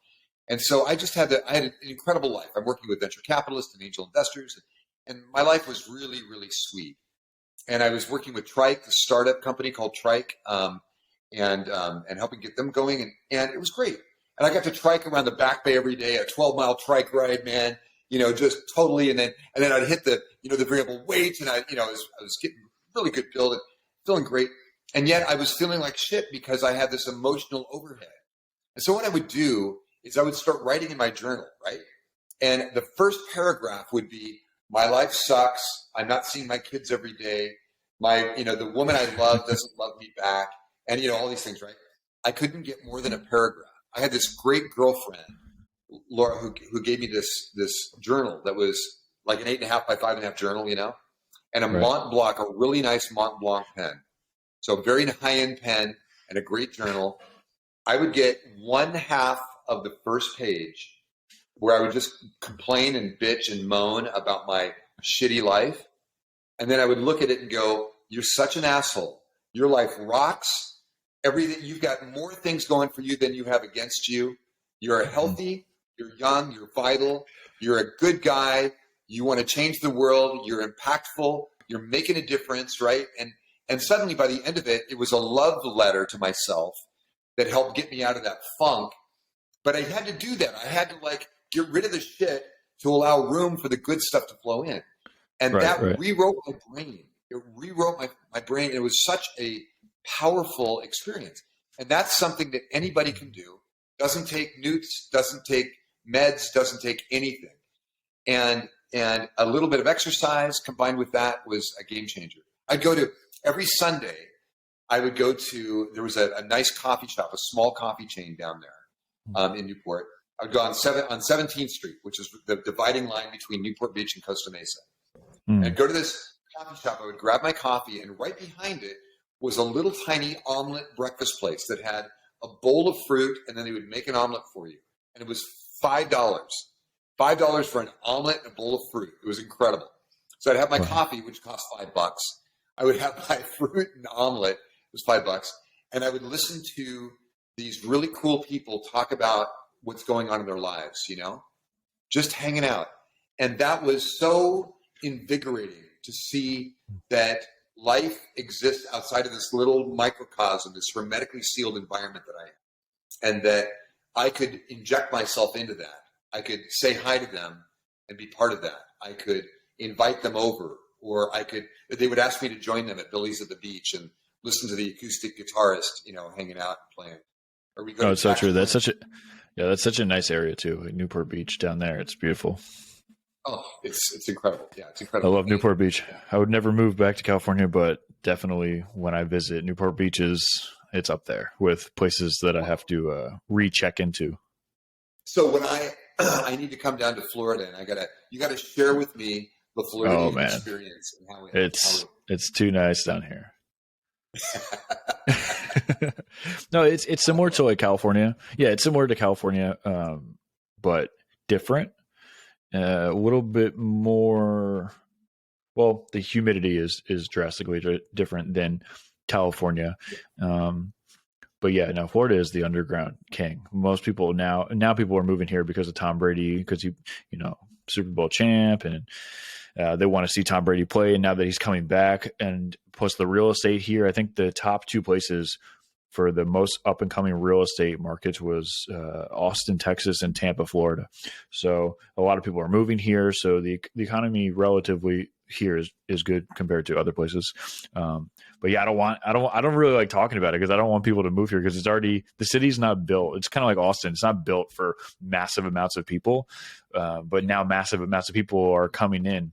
And so I had an incredible life. I'm working with venture capitalists and angel investors, and my life was really, really sweet. And I was working with Trike, a startup company called Trike, and helping get them going, and it was great. And I got to trike around the Back Bay every day, a 12-mile trike ride, man. Just totally. And then I'd hit the variable weights, and I was getting really good build and feeling great. And yet I was feeling like shit because I had this emotional overhead. And so what I would do is I would start writing in my journal, right? And the first paragraph would be, my life sucks. I'm not seeing my kids every day. The woman I love doesn't love me back. And, all these things, right? I couldn't get more than a paragraph. I had this great girlfriend, Laura, who gave me this journal that was like an 8.5 by 5.5 journal, and a Mont Blanc, a really nice Mont Blanc pen. So a very high-end pen and a great journal. I would get 1/2 of the first page where I would just complain and bitch and moan about my shitty life. And then I would look at it and go, you're such an asshole. Your life rocks. Everything, you've got more things going for you than you have against you. You're healthy, you're young, you're vital, you're a good guy, you want to change the world, you're impactful, you're making a difference, right? And suddenly by the end of it, it was a love letter to myself that helped get me out of that funk. But I had to do that. I had to get rid of the shit to allow room for the good stuff to flow in. And rewrote my brain. It rewrote my brain. It was such a powerful experience. And that's something that anybody can do. Doesn't take newts, doesn't take meds, doesn't take anything. And a little bit of exercise combined with that was a game changer. Every Sunday, there was a nice coffee shop, a small coffee chain down there in Newport. I would go on 17th Street, which is the dividing line between Newport Beach and Costa Mesa. And I'd go to this coffee shop. I would grab my coffee, and right behind it was a little tiny omelet breakfast place that had a bowl of fruit, and then they would make an omelet for you. And it was $5. $5 for an omelet and a bowl of fruit. It was incredible. So I'd have my coffee, which cost $5. I would have my fruit and omelet. It was $5. And I would listen to these really cool people talk about what's going on in their lives, just hanging out. And that was so invigorating to see that life exists outside of this little microcosm, this hermetically sealed environment that I am, and that I could inject myself into that. I could say hi to them and be part of that. I could invite them over, or they would ask me to join them at Billy's at the beach and listen to the acoustic guitarist, hanging out and playing. Or we go it's so true. That's such a nice area too. Like Newport Beach down there. It's beautiful. Oh, it's incredible. Yeah, it's incredible. I love Newport Beach. I would never move back to California, but definitely when I visit Newport Beach it's up there with places that I have to recheck into. So when I need to come down to Florida, and you gotta share with me the Florida experience and how it's too nice down here. No, it's similar to like California. Yeah, it's similar to California, but different. A little bit more. Well, the humidity is drastically different than California. But yeah, now Florida is the underground king. Most people now people are moving here because of Tom Brady, because Super Bowl champ, and they want to see Tom Brady play. And now that he's coming back, and plus the real estate here, I think the top two places for the most up and coming real estate markets was Austin, Texas, and Tampa, Florida. So a lot of people are moving here. So the economy relatively here is good compared to other places. But yeah, I don't really like talking about it because I don't want people to move here because the city's not built. It's kind of like Austin. It's not built for massive amounts of people. But now massive amounts of people are coming in.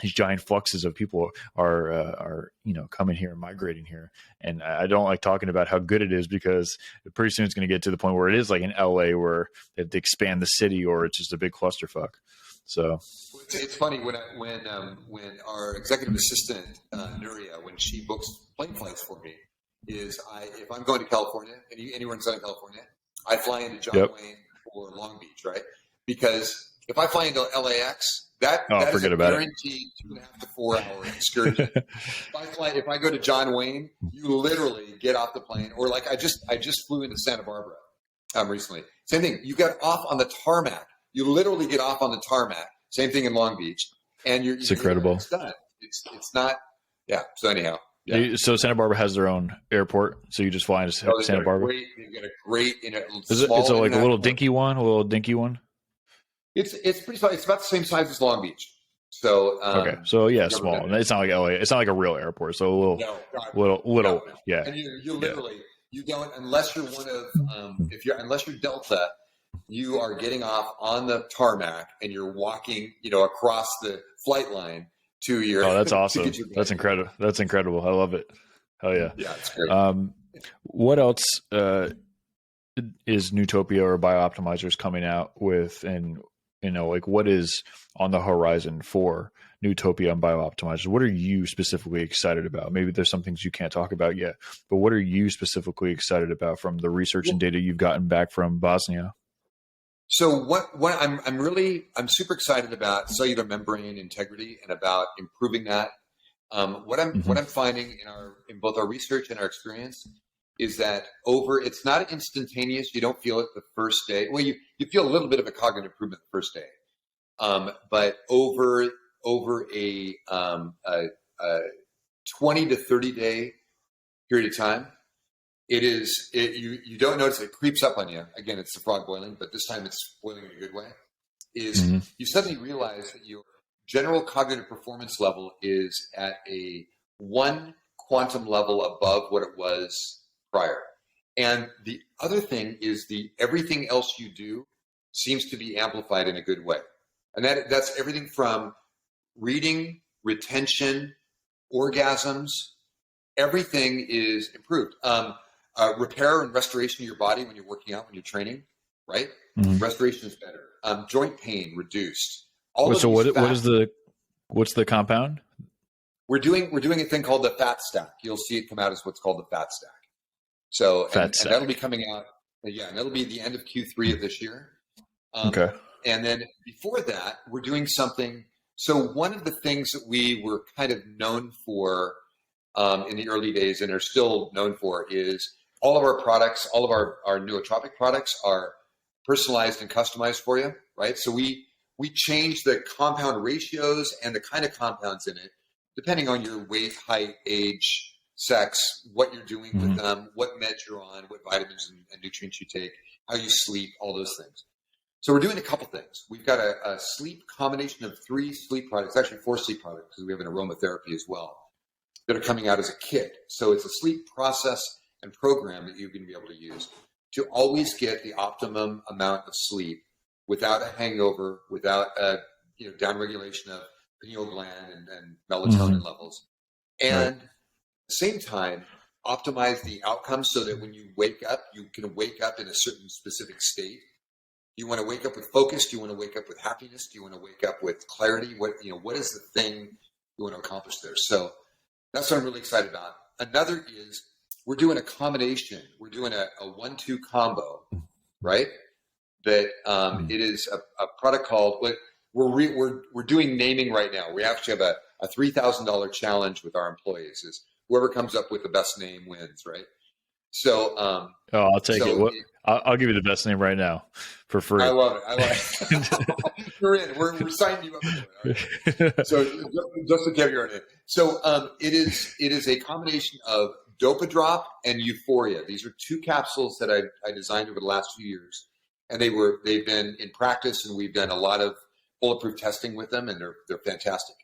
These giant fluxes of people are coming here and migrating here. And I don't like talking about how good it is because pretty soon it's going to get to the point where it is like in LA where they have to expand the city or it's just a big clusterfuck. So it's funny when our executive assistant Nuria, when she books plane flights for me, if I'm going to California, anywhere in Southern California, I fly into John Wayne or Long Beach, right? Because if I fly into LAX, that is a guaranteed 2.5 to 4 hour excursion. If I go to John Wayne, you literally get off the plane, or like I just flew into Santa Barbara recently. Same thing. You get off on the tarmac. You literally get off on the tarmac. Same thing in Long Beach, and it's incredible. It's done. It's not. Yeah. So anyhow. Yeah. So Santa Barbara has their own airport, so you just fly into Santa Barbara. They've got a great. It's like a little dinky one. It's pretty small. It's about the same size as Long Beach. So okay. So yeah, small. It's not like LA. It's not like a real airport. So a little. Yeah. And you literally you don't unless you're one of unless you're Delta, you are getting off on the tarmac and you're walking across the flight line to your. Oh, that's awesome. That's incredible. That's incredible. I love it. Hell yeah. Yeah, it's great. What else is Nootopia or Biooptimizers coming out with, and what is on the horizon for Nootopia and Biooptimizers? What are you specifically excited about? Maybe there's some things you can't talk about yet, but what are you specifically excited about from the research and data you've gotten back from Bosnia? So what I'm super excited about cellular membrane integrity and about improving that. What I'm finding in both our research and our experience is that it's not instantaneous. You don't feel it the first day. Well, you feel a little bit of a cognitive improvement the first day, but over a 20 to 30 day period of time, you don't notice it creeps up on you. Again, it's the frog boiling, but this time it's boiling in a good way. You suddenly realize that your general cognitive performance level is at a 1 quantum level above what it was prior. And the other thing is everything else you do seems to be amplified in a good way. And that's everything from reading, retention, orgasms, everything is improved. Repair and restoration of your body when you're working out, when you're training, right? Mm-hmm. Restoration is better. Joint pain reduced. What's the compound? we're doing a thing called the fat stack. You'll see it come out as what's called the fat stack. So and that'll be coming out. Yeah, and that'll be the end of Q3 of this year. Okay. And then before that, we're doing something. So one of the things that we were kind of known for in the early days and are still known for is all of our products, all of our nootropic products are personalized and customized for you, right? So we change the compound ratios and the kind of compounds in it, depending on your weight, height, age, sex, what you're doing with them, what meds you're on, what vitamins and nutrients you take, how you sleep, all those things. So we're doing a couple things. We've got a sleep combination of 3 sleep products, actually 4 sleep products, because we have an aromatherapy as well, that are coming out as a kit. So it's a sleep process and program that you're going to be able to use to always get the optimum amount of sleep without a hangover, without a downregulation of pineal gland and melatonin levels. And at the same time, optimize the outcomes so that when you wake up, you can wake up in a certain specific state. Do you want to wake up with focus? Do you want to wake up with happiness? Do you want to wake up with clarity? What is the thing you want to accomplish there? So that's what I'm really excited about. Another is we're doing a combination. We're doing a 1-2 combo, right? That it is a product called. We're doing naming right now. We actually have a $3,000 challenge with our employees. Is whoever comes up with the best name wins, right? So, I'll take it. I'll give you the best name right now for free. I love it. You're in. We're signing you up for it. Right? So just to give your name. So it is a combination of Dopa-Drop and Euphoria. These are 2 capsules that I designed over the last few years, and they've been in practice, and we've done a lot of bulletproof testing with them, and they're fantastic.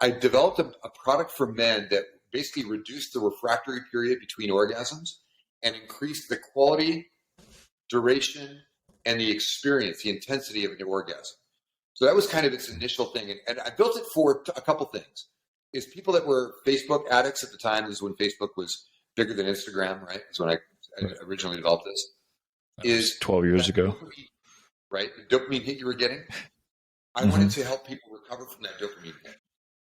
I developed a product for men that basically reduced the refractory period between orgasms and increased the quality, duration, and the experience, the intensity of an orgasm. So that was kind of its initial thing. And I built it for a couple things. Is people that were Facebook addicts at the time, this is when Facebook was bigger than Instagram, right? That's when I originally developed this. Is 12 years ago. Dopamine, right? The dopamine hit you were getting. I wanted to help people recover from that dopamine hit.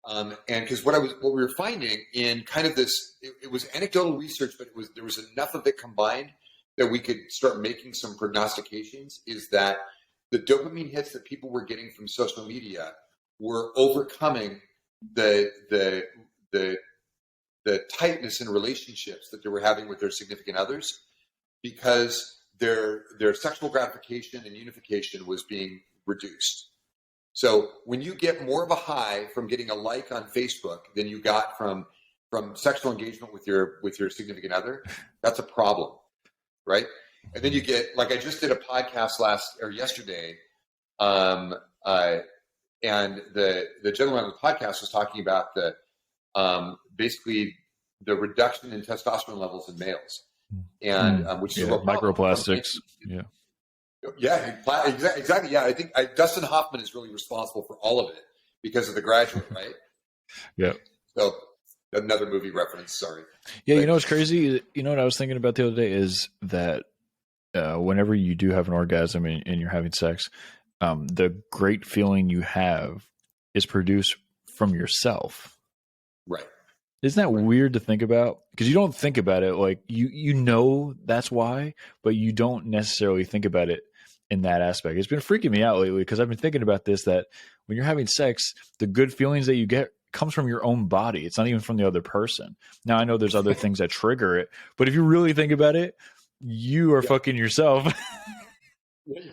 And because what we were finding in kind of this, it was anecdotal research, but there was enough of it combined that we could start making some prognostications, is that the dopamine hits that people were getting from social media were overcoming the tightness in relationships that they were having with their significant others, because their sexual gratification and unification was being reduced. So when you get more of a high from getting a like on Facebook than you got from sexual engagement with your significant other, that's a problem, right? And then you get, like, I just did a podcast yesterday, and the gentleman on the podcast was talking about basically the reduction in testosterone levels in males, and which is microplastics. Yeah, exactly. Yeah, I think Dustin Hoffman is really responsible for all of it because of The Graduate, right? Yeah. So another movie reference. Sorry. Yeah, you know what's crazy? You know what I was thinking about the other day is that whenever you do have an orgasm and you're having sex, the great feeling you have is produced from yourself. Right. Isn't that weird to think about? Because you don't think about it like you know that's why, but you don't necessarily think about it in that aspect. It's been freaking me out lately because I've been thinking about this, that when you're having sex, the good feelings that you get comes from your own body. It's not even from the other person. Now, I know there's other things that trigger it, but if you really think about it, you are fucking yourself.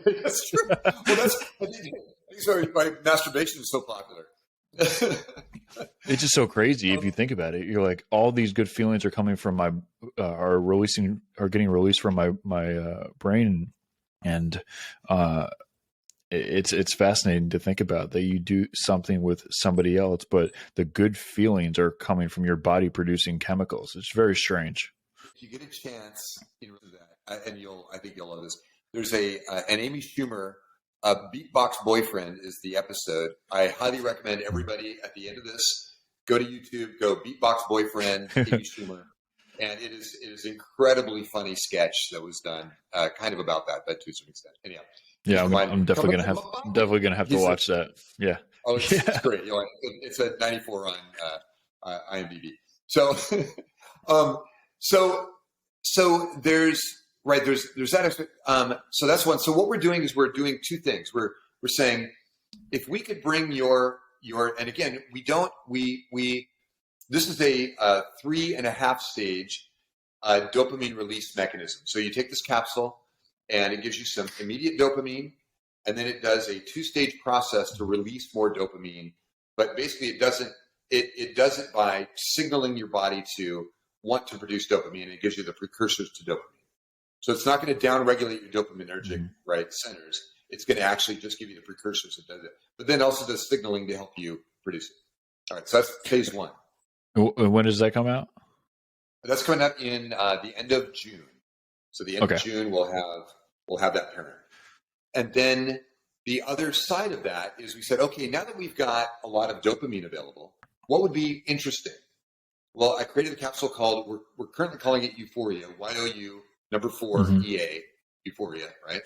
That's true. Well, I think why masturbation is so popular. It's just so crazy if you think about it. You're like, all these good feelings are coming from my are getting released from my brain, and it's fascinating to think about that you do something with somebody else, but the good feelings are coming from your body producing chemicals. It's very strange. If you get a chance, that, and I think you'll love this. There's an Amy Schumer. Beatbox Boyfriend is the episode. I highly recommend everybody at the end of this go to YouTube, go Beatbox Boyfriend, Amy Schumer, and it is incredibly funny sketch that was done, kind of about that, but to a certain extent. Anyhow, yeah, I'm definitely gonna have to watch that. Yeah. Oh, it's great. It's a 94 on IMDb. So, so there's that aspect. So that's one. So what we're doing is we're doing two things. We're saying if we could bring your and again this is a 3.5 stage dopamine release mechanism. So you take this capsule and it gives you some immediate dopamine, and then it does a 2-stage process to release more dopamine. But basically it does it by signaling your body to want to produce dopamine, and it gives you the precursors to dopamine. So it's not going to downregulate your dopaminergic centers. It's going to actually just give you the precursors that does it. But then also does signaling to help you produce it. All right, so that's phase 1. When does that come out? That's coming out in the end of June. So the end of June we'll have that pairing. And then the other side of that is we said, okay, now that we've got a lot of dopamine available, what would be interesting? Well, I created a capsule called, we're currently calling it Euphoria, YOU, number 4, EA, Euphoria, right?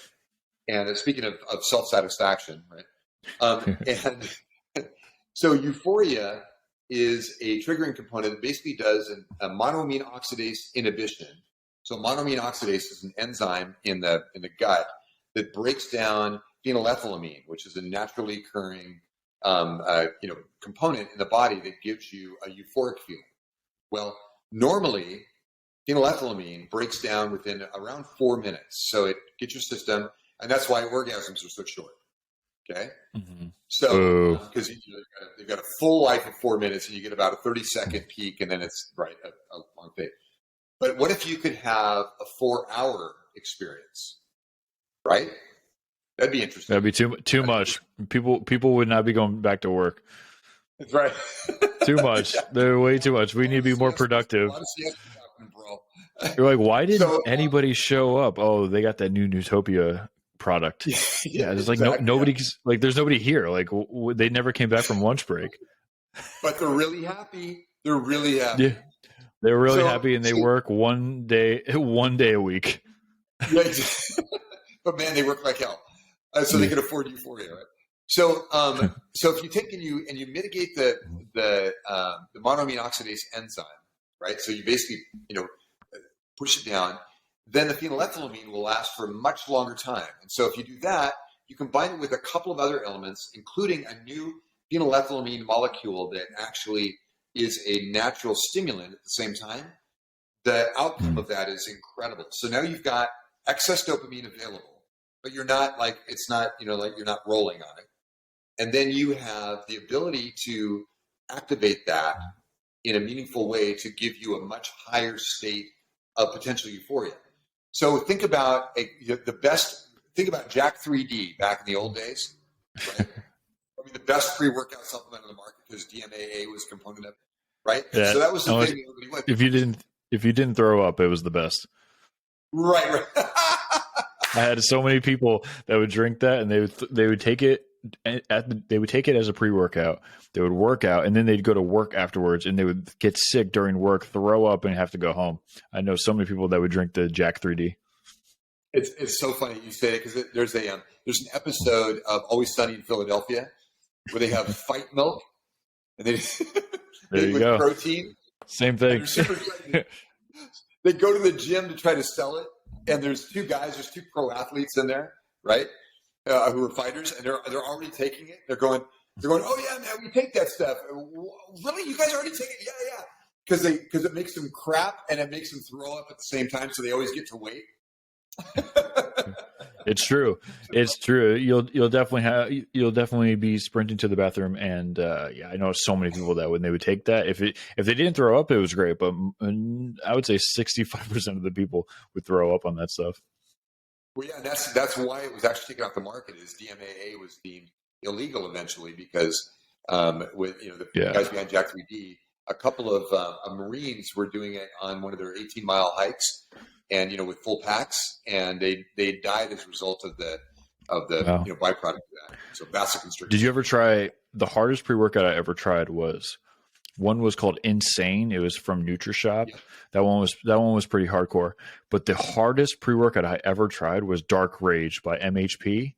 And speaking of self-satisfaction, right? And so Euphoria is a triggering component that basically does a monoamine oxidase inhibition. So monoamine oxidase is an enzyme in the gut that breaks down phenylethylamine, which is a naturally occurring component in the body that gives you a euphoric feeling. Well, normally phenylethylamine breaks down within around 4 minutes. So it gets your system, and that's why orgasms are so short. Okay? So, because you've got a full life of 4 minutes, and you get about a 30-second peak, and then it's a long fade. But what if you could have a 4-hour experience? Right? That'd be interesting. That'd be too much. People would not be going back to work. That's right. Too much. They're way too much. We need to be more productive. You're like, why didn't anybody show up? Oh, they got that new Nootopia product. Yeah, it's like nobody's like, there's nobody here. Like they never came back from lunch break. But they're really happy. They're really happy. Yeah, they're really happy, and they work one day a week. Yeah, but man, they work like hell, so they can afford Euphoria, right? So, so if you take and you mitigate the monoamine oxidase enzyme, right? So you basically push it down, then the phenylethylamine will last for a much longer time. And so if you do that, you combine it with a couple of other elements, including a new phenylethylamine molecule that actually is a natural stimulant at the same time. The outcome of that is incredible. So now you've got excess dopamine available, but you're not like, it's not, like you're not rolling on it. And then you have the ability to activate that in a meaningful way to give you a much higher state of potential euphoria. So think about think about Jack 3D back in the old days, right? I mean, the best pre-workout supplement on the market because DMAA was a component of it, right? Yeah, so that was the thing. If you didn't throw up, it was the best. Right. I had so many people that would drink that, and they would take it they would take it as a pre-workout. They would work out, and then they'd go to work afterwards, and they would get sick during work, throw up, and have to go home. I know so many people that would drink the Jack 3D. It's so funny you say it because there's an episode of Always Sunny in Philadelphia where they have fight milk, and they there you go, protein. Same thing. They go to the gym to try to sell it, and there's two pro athletes in there, right? Who are fighters, and they're already taking it. They're going, oh yeah, man, we take that stuff. Really, you guys already take it? Yeah. Because it makes them crap and it makes them throw up at the same time, so they always get to wait. It's true. It's true. You'll definitely be sprinting to the bathroom, and I know so many people that when they would take that, if they didn't throw up, it was great. But I would say 65% of the people would throw up on that stuff. Well, yeah, that's why it was actually taken off the market. Is DMAA was deemed illegal eventually because with the guys behind Jack 3D, a couple of Marines were doing it on one of their 18-mile hikes, and with full packs, and they died as a result of the byproduct of that. So vasoconstriction. Did you ever try the hardest pre-workout I ever tried? One was called Insane. It was from NutriShop. Yeah. That one was pretty hardcore. But the hardest pre-workout I ever tried was Dark Rage by MHP.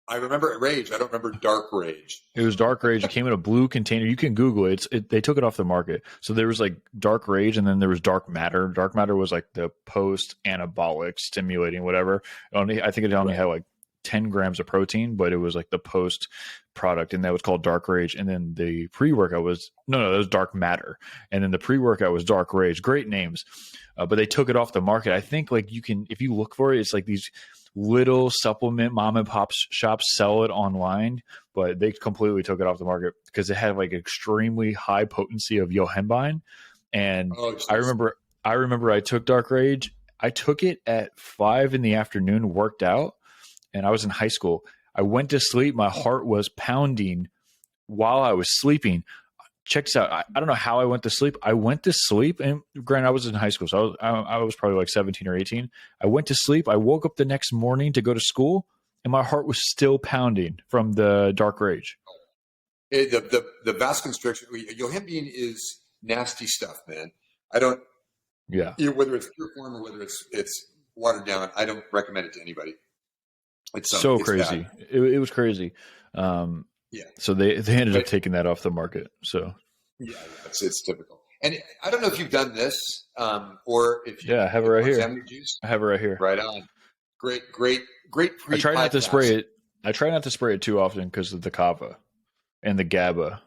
I remember Rage. I don't remember Dark Rage. It was Dark Rage. It came in a blue container. You can Google it. They took it off the market. So there was like Dark Rage, and then there was Dark Matter. Dark Matter was like the post-anabolic stimulating whatever. I think it only had like 10 grams of protein, but it was like the post product, and that was called Dark Rage. And then the pre-workout was that was Dark Matter, and then the pre-workout was Dark Rage. Great names, but they took it off the market. I think like you can, if you look for it, it's like these little supplement mom and pop shops sell it online, but they completely took it off the market because it had like extremely high potency of yohimbine. And I remember I took Dark Rage. I took it at 5 p.m, worked out, and I was in high school. I went to sleep. My heart was pounding while I was sleeping. Check this out. I don't know how I went to sleep. I went to sleep, and granted, I was in high school, so I was probably like 17 or 18. I went to sleep. I woke up the next morning to go to school, and my heart was still pounding from the Dark Rage. The vasoconstriction, yohimbine is nasty stuff, man. I don't. Yeah. Whether it's pure form or whether it's watered down, I don't recommend it to anybody. It's so crazy. It was crazy. Yeah. So they ended up taking that off the market. So yeah, it's typical. And I don't know if you've done this, or if you I have it right here. Juice. I have it right here. Right on. Great. I try not to spray it. I try not to spray it too often because of the kava and the GABA.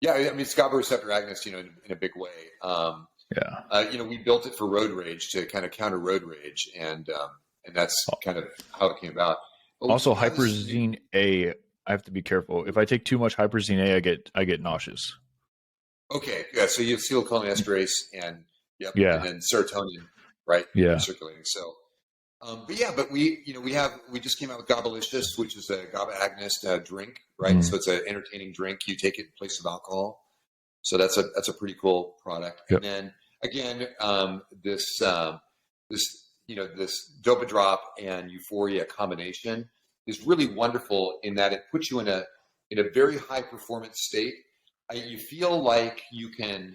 Yeah, I mean, it's GABA receptor agonist, in a big way. We built it for road rage to kind of counter road rage, and that's kind of how it came about. But also, Hyperzine A. I have to be careful. If I take too much Hyperzine A, I get nauseous. Okay, yeah. So you have acetylcholinesterase and then serotonin, right? Yeah, circulating. So, but we just came out with Gabalicious, which is a GABA agonist drink, right? Mm. So it's an entertaining drink. You take it in place of alcohol. So that's a pretty cool product. Yep. And then again, this Dopa Drop and Euphoria combination is really wonderful in that it puts you in a very high performance state. You feel like you can,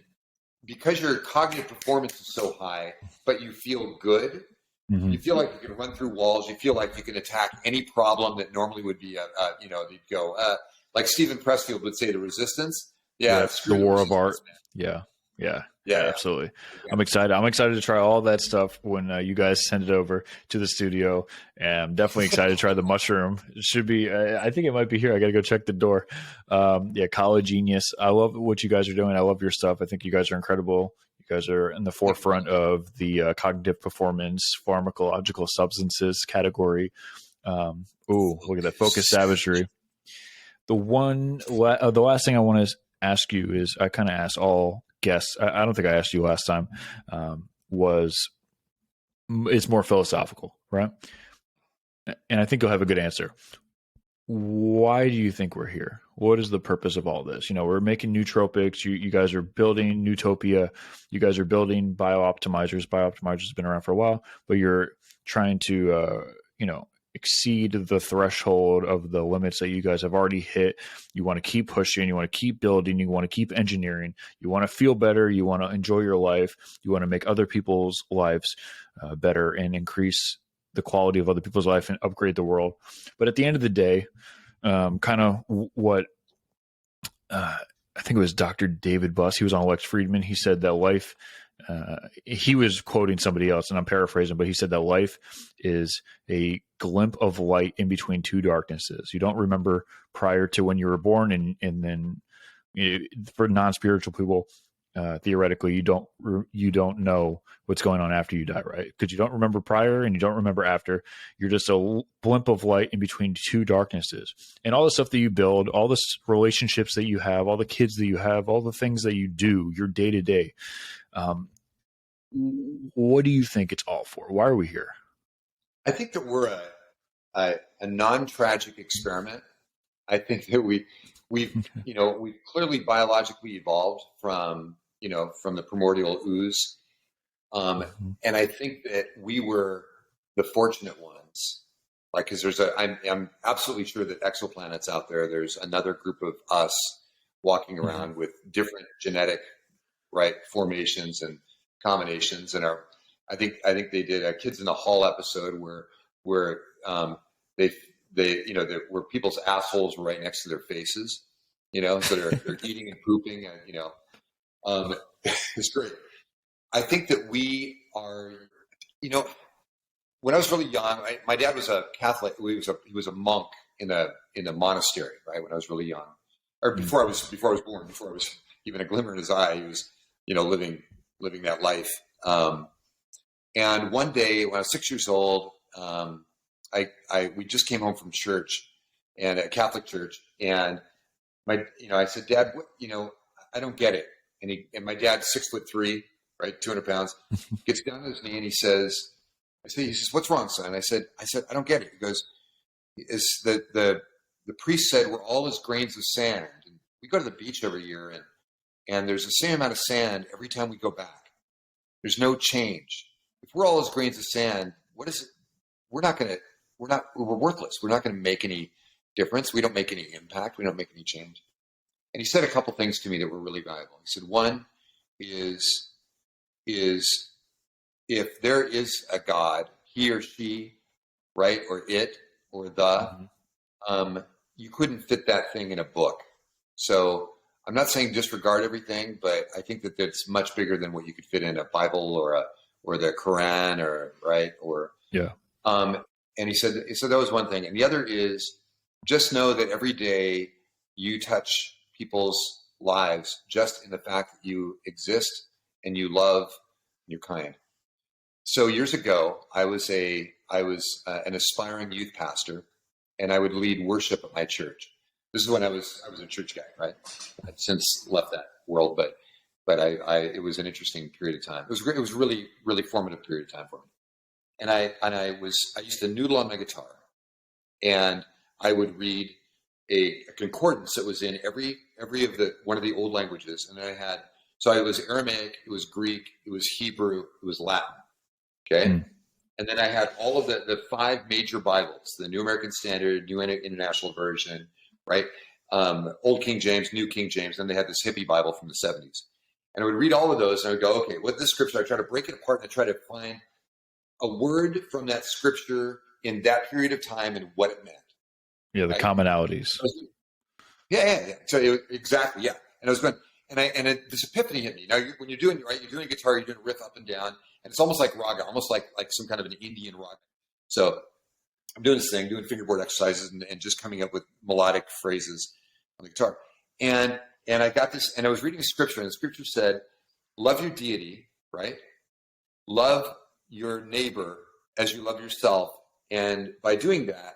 because your cognitive performance is so high, but you feel good. Mm-hmm. You feel like you can run through walls. You feel like you can attack any problem that normally would be you'd go like Stephen Pressfield would say, the resistance. Yeah, it's the war of art. Man. Yeah, absolutely. Yeah. I'm excited to try all that stuff when you guys send it over to the studio. And I'm definitely excited to try the mushroom. It should be, I think it might be here. I got to go check the door. College Genius. I love what you guys are doing. I love your stuff. I think you guys are incredible. You guys are in the forefront of the cognitive performance, pharmacological substances category. Look at that. Focus savagery. The last thing I want to ask you is, I kind of asked all guests, I don't think I asked you last time, it's more philosophical, right? And I think you'll have a good answer. Why do you think we're here? What is the purpose of all this? We're making nootropics. You guys are building Nootopia. You guys are building biooptimizers. Biooptimizers has been around for a while, but you're trying to, exceed the threshold of the limits that you guys have already hit. You want to keep pushing, you want to keep building, you want to keep engineering, you want to feel better, you want to enjoy your life, you want to make other people's lives better and increase the quality of other people's life and upgrade the world. But at the end of the day, kind of what I think it was Dr. David Buss, he was on Lex Friedman, he said that life, he was quoting somebody else and I'm paraphrasing, but he said that life is a glimpse of light in between two darknesses. You don't remember prior to when you were born, and then for non-spiritual people, theoretically, you don't know what's going on after you die, right? Because you don't remember prior and you don't remember after. You're just a blimp of light in between two darknesses. And all the stuff that you build, all the relationships that you have, all the kids that you have, all the things that you do, your day to day. What do you think it's all for? Why are we here? I think that we're a non-tragic experiment. I think that we've clearly biologically evolved from the primordial ooze. And I think that we were the fortunate ones. Like, because I'm absolutely sure that exoplanets out there, there's another group of us walking around with different genetic, formations and combinations. And I think they did a Kids in the Hall episode where they where people's assholes were right next to their faces, so they're eating and pooping, it's great. I think that we are, when I was really young, my dad was a Catholic. He was a monk in a monastery, right? When I was really young, or before I was born, before I was even a glimmer in his eye, he was, living that life. And one day when I was 6 years old, we just came home from church, and a Catholic church, and I said, Dad, I don't get it. And my dad's 6'3", right, 200 pounds, gets down on his knee and he says, what's wrong, son? I said, I don't get it. He goes, the priest said we're all as grains of sand. And we go to the beach every year, and there's the same amount of sand every time we go back. There's no change. If we're all as grains of sand, what is it? We're worthless. We're not going to make any difference. We don't make any impact. We don't make any change. And he said a couple things to me that were really valuable. He said, one is if there is a God, he or she, right, or it, or the, you couldn't fit that thing in a book. So I'm not saying disregard everything, but I think that it's much bigger than what you could fit in a Bible or the Quran, or right, or yeah. And he said that was one thing, and the other is just know that every day you touch people's lives just in the fact that you exist and you love and you're kind. So years ago, I was an aspiring youth pastor, and I would lead worship at my church. This is when I was a church guy, right? I've since left that world, but it was an interesting period of time. It was really, really formative period of time for me. And I used to noodle on my guitar, and I would read a concordance that was in every of one of the old languages, and then it was Aramaic, it was Greek, it was Hebrew, it was Latin. Okay. And then I had all of the 5 major Bibles, the New American Standard, New International Version, right? Old King James, New King James. Then they had this hippie Bible from the 70s. And I would read all of those, and I would go, okay, what this scripture? I try to break it apart, and I try to find a word from that scripture in that period of time and what it meant. Yeah, the right? commonalities. Yeah. So exactly, yeah. And I was going, this epiphany hit me. Now, when you're doing a guitar, you're doing a riff up and down, and it's almost like raga, almost like some kind of an Indian raga. So I'm doing this thing, doing fingerboard exercises, and just coming up with melodic phrases on the guitar. And I got this, and I was reading a scripture, and the scripture said, "Love your deity, right? Love your neighbor as you love yourself, and by doing that,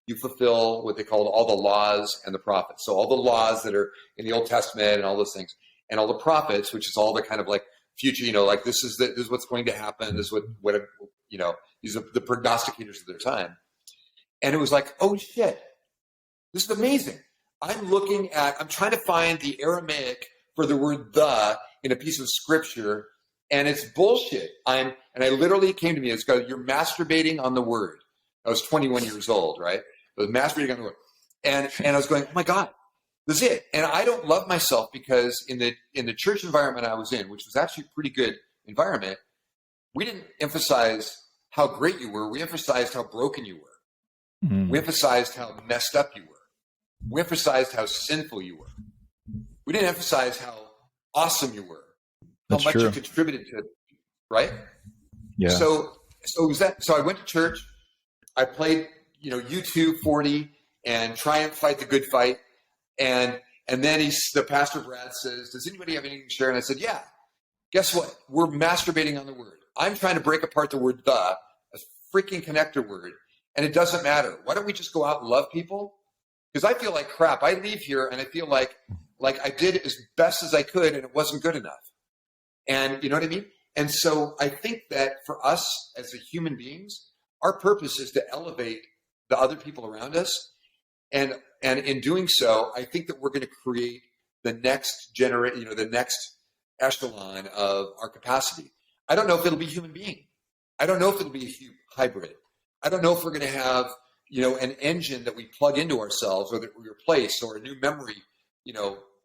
you fulfill what they call all the laws and the prophets." So all the laws that are in the Old Testament and all those things, and all the prophets, which is all the kind of like future, like this is what's going to happen. This is what these are the prognosticators of their time. And it was like, oh shit, this is amazing. I'm trying to find the Aramaic for the word "the" in a piece of scripture, and it's bullshit. And I literally came to me, it's go, you're masturbating on the word. I was 21 years old, right? I was masturbating on the word. And I was going, oh my God, this is it. And I don't love myself because in the church environment I was in, which was actually a pretty good environment, we didn't emphasize how great you were. We emphasized how broken you were. We emphasized how messed up you were. We emphasized how sinful you were. We didn't emphasize how awesome you were, how much you contributed to it, right? Yeah. So was that. So I went to church. I played, U2 40 and Triumph Fight the Good Fight. And then the pastor Brad says, does anybody have anything to share? And I said, yeah. Guess what? We're masturbating on the word. I'm trying to break apart the word "the," a freaking connector word, and it doesn't matter. Why don't we just go out and love people? Because I feel like crap. I leave here and I feel like I did as best as I could and it wasn't good enough. And you know what I mean? And so I think that for us as human beings, our purpose is to elevate the other people around us. And in doing so, I think that we're going to create the next generation, the next echelon of our capacity. I don't know if it'll be human being. I don't know if it'll be a hybrid. I don't know if we're going to have, an engine that we plug into ourselves or that we replace, or a new memory,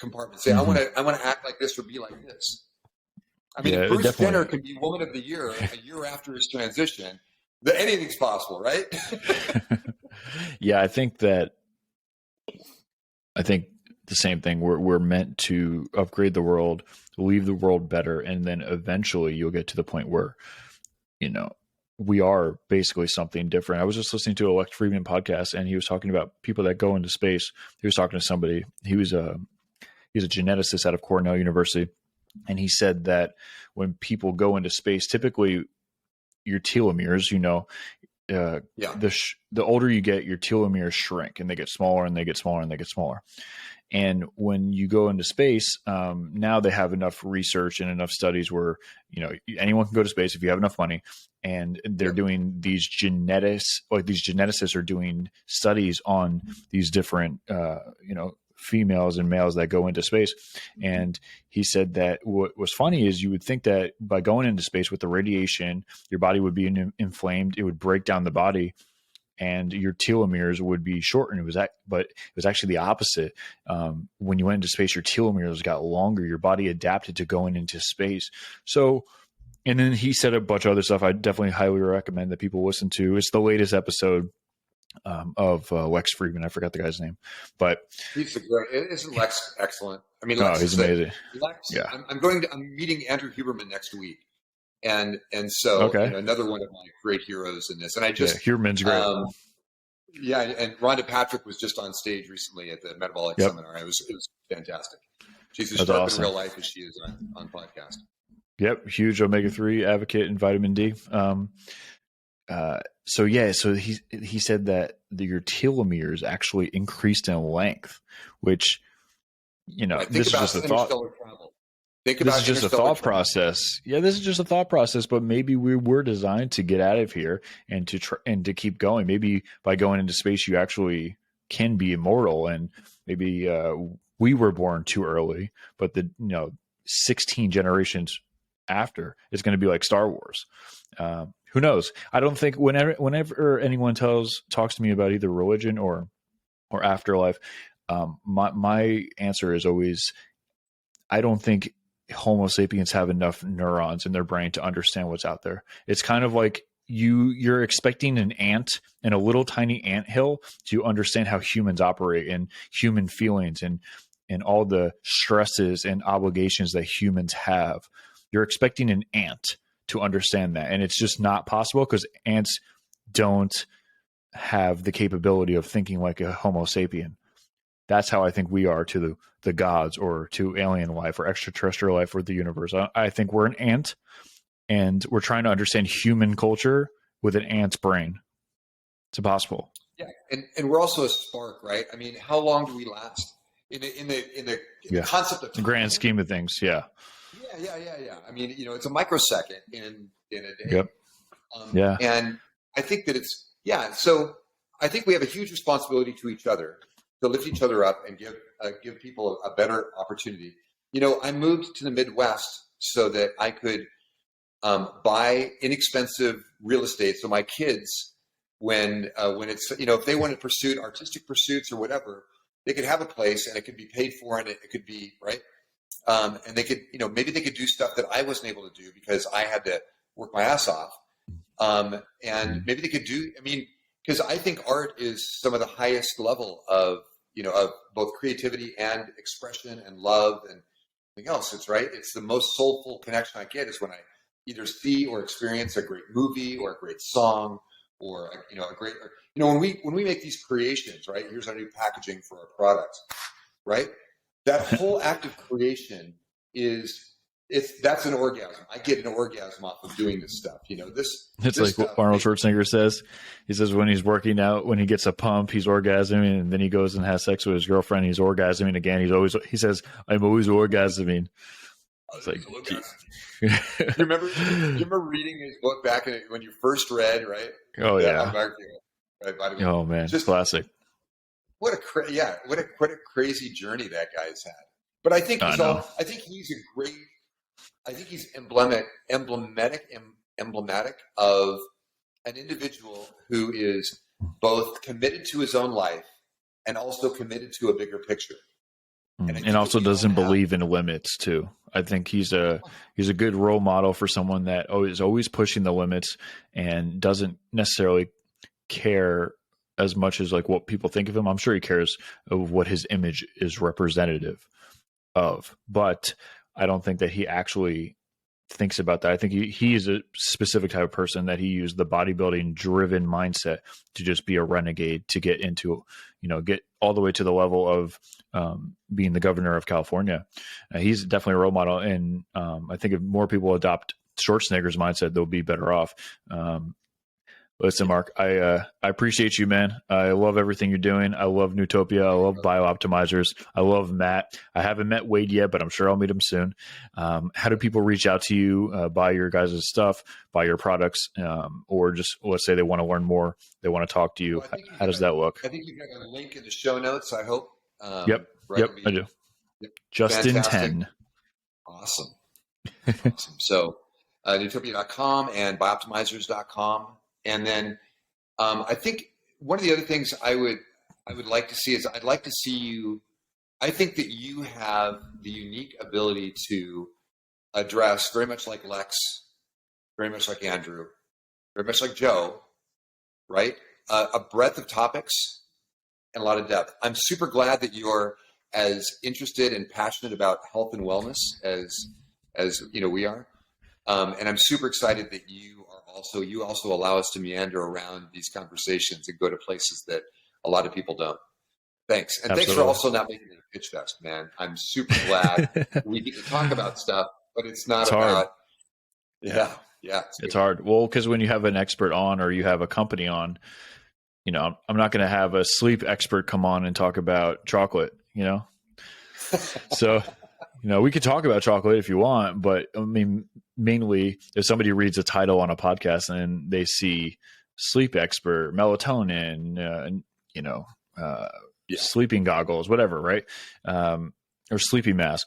compartment. Say, I want to act like this or be like this. I mean, if Bruce Jenner can be Woman of the Year a year after his transition, anything's possible, right? Yeah, I think the same thing. We're meant to upgrade the world, leave the world better, and then eventually you'll get to the point where, you know, we are basically something different. I was just listening to a Lex Friedman podcast, and he was talking about people that go into space. He was talking to somebody. He's a geneticist out of Cornell University, and he said that when people go into space, typically your telomeres, the older you get, your telomeres shrink, and they get smaller, and they get smaller, and they get smaller. And when you go into space, now they have enough research and enough studies where, anyone can go to space if you have enough money. And they're doing these geneticists are doing studies on these different, females and males that go into space. And he said that what was funny is you would think that by going into space with the radiation, your body would be inflamed. It would break down the body, and your telomeres would be shortened. But it was actually the opposite. When you went into space, your telomeres got longer. Your body adapted to going into space. So, and then he said a bunch of other stuff. I definitely highly recommend that people listen to. It's the latest episode of Lex Friedman. I forgot the guy's name, but he's great. Isn't Lex excellent? I mean, he's amazing. Lex, yeah. I'm meeting Andrew Huberman next week. And so another one of my great heroes in this. And I just Huberman's great. And Rhonda Patrick was just on stage recently at the Metabolic seminar. It was fantastic. She's as sharp in real life as she is on podcast. Yep, huge omega-3 advocate in vitamin D. So he said that your telomeres actually increased in length, which this is just a thought. This is just a thought process. Yeah, this is just a thought process. But maybe we were designed to get out of here and to keep going. Maybe by going into space, you actually can be immortal. And maybe we were born too early, but 16 generations after it's going to be like Star Wars. Who knows? I don't think whenever anyone talks to me about either religion or afterlife, my answer is always, I don't think Homo sapiens have enough neurons in their brain to understand what's out there. It's kind of like you're expecting an ant in a little tiny anthill to understand how humans operate and human feelings and all the stresses and obligations that humans have. You're expecting an ant to understand that. And it's just not possible because ants don't have the capability of thinking like a Homo sapien. That's how I think we are to the gods or to alien life or extraterrestrial life or the universe. I think we're an ant, and we're trying to understand human culture with an ant's brain. It's impossible. Yeah, and we're also a spark, right? I mean, how long do we last in the concept of time? The grand scheme of things? Yeah. Yeah. I mean, it's a microsecond in a day. Yep. And I think that so I think we have a huge responsibility to each other to lift each other up and give people a better opportunity. I moved to the Midwest so that I could buy inexpensive real estate. So my kids, when it's, if they wanted to pursue artistic pursuits or whatever, they could have a place and it could be paid for, and it could be right. And they could, maybe they could do stuff that I wasn't able to do because I had to work my ass off. And maybe they could because I think art is some of the highest level of both creativity and expression and love and everything else. It's the most soulful connection I get is when I either see or experience a great movie or a great song or a great, when we make these creations, right? Here's our new packaging for our products, right? That whole act of creation that's an orgasm. I get an orgasm off of doing this stuff. It's like what Arnold Schwarzenegger says. He says when he's working out, when he gets a pump, he's orgasming, and then he goes and has sex with his girlfriend. He's orgasming again. He says, "I'm always orgasming." It's like, you remember reading his book back when you first read, right? Oh yeah. Right, oh man, just classic. What a crazy journey that guy's had. But I think he's emblematic of an individual who is both committed to his own life and also committed to a bigger picture. And also doesn't believe in limits too. I think he's a good role model for someone that is always pushing the limits and doesn't necessarily care as much as like what people think of him. I'm sure he cares of what his image is representative of, but I don't think that he actually thinks about that. I think he is a specific type of person that he used the bodybuilding driven mindset to just be a renegade, to get into, get all the way to the level of being the governor of California. He's definitely a role model. And I think if more people adopt Schwarzenegger's mindset, they'll be better off. Listen, Mark, I appreciate you, man. I love everything you're doing. I love Nootopia. I love Biooptimizers. I love Matt. I haven't met Wade yet, but I'm sure I'll meet him soon. How do people reach out to you, buy your guys' stuff, buy your products, or just let's say they want to learn more, they want to talk to you? Well, how does that look? I think you got a link in the show notes, I hope. Yep, I do. Yep. Justin 10. Awesome. Awesome. So Nootopia.com and Biooptimizers.com. And then I think one of the other things I would like to see is I'd like to see you. I think that you have the unique ability to address, very much like Lex, very much like Andrew, very much like Joe, right? A breadth of topics and a lot of depth. I'm super glad that you're as interested and passionate about health and wellness as we are. And I'm super excited that you also allow us to meander around these conversations and go to places that a lot of people don't. Thanks. And Absolutely. Thanks for also not making it a pitch fest, man. I'm super glad we get to talk about stuff, but it's not about hard. Yeah. It's hard. Well, because when you have an expert on or you have a company on, I'm not going to have a sleep expert come on and talk about chocolate, So, we could talk about chocolate if you want, but I mean, mainly if somebody reads a title on a podcast and they see sleep expert, melatonin, sleeping goggles, whatever, right? Or sleeping mask.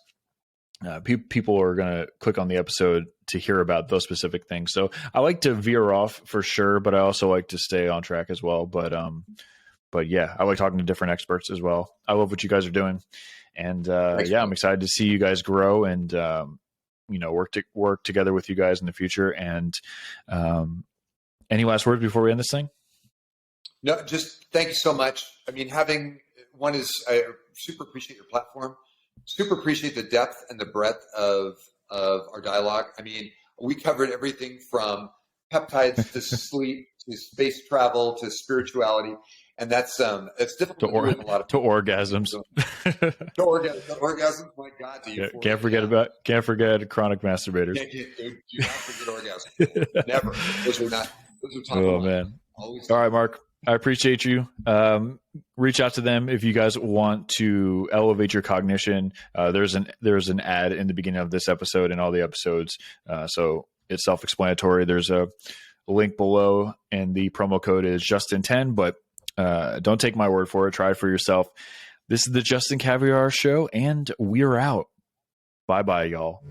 People are going to click on the episode to hear about those specific things. So I like to veer off for sure, but I also like to stay on track as well. But yeah, I like talking to different experts as well. I love what you guys are doing. And I'm excited to see you guys grow and, work together with you guys in the future. And any last words before we end this thing? No, just thank you so much. I mean, I super appreciate your platform. Super appreciate the depth and the breadth of our dialogue. I mean, we covered everything from peptides to sleep to space travel to spirituality. And that's difficult to do with a lot of to orgasms. To orgasms, my God! Can't forget chronic masturbators. Do not forget orgasms. Never. Those are top of mind. Man! Always. All right, Mark. I appreciate you. Reach out to them if you guys want to elevate your cognition. There's an ad in the beginning of this episode and all the episodes, so it's self-explanatory. There's a link below, and the promo code is Justin10. But don't take my word for it. Try it for yourself. This is the Justin Caviar Show, and we're out. Bye-bye, y'all.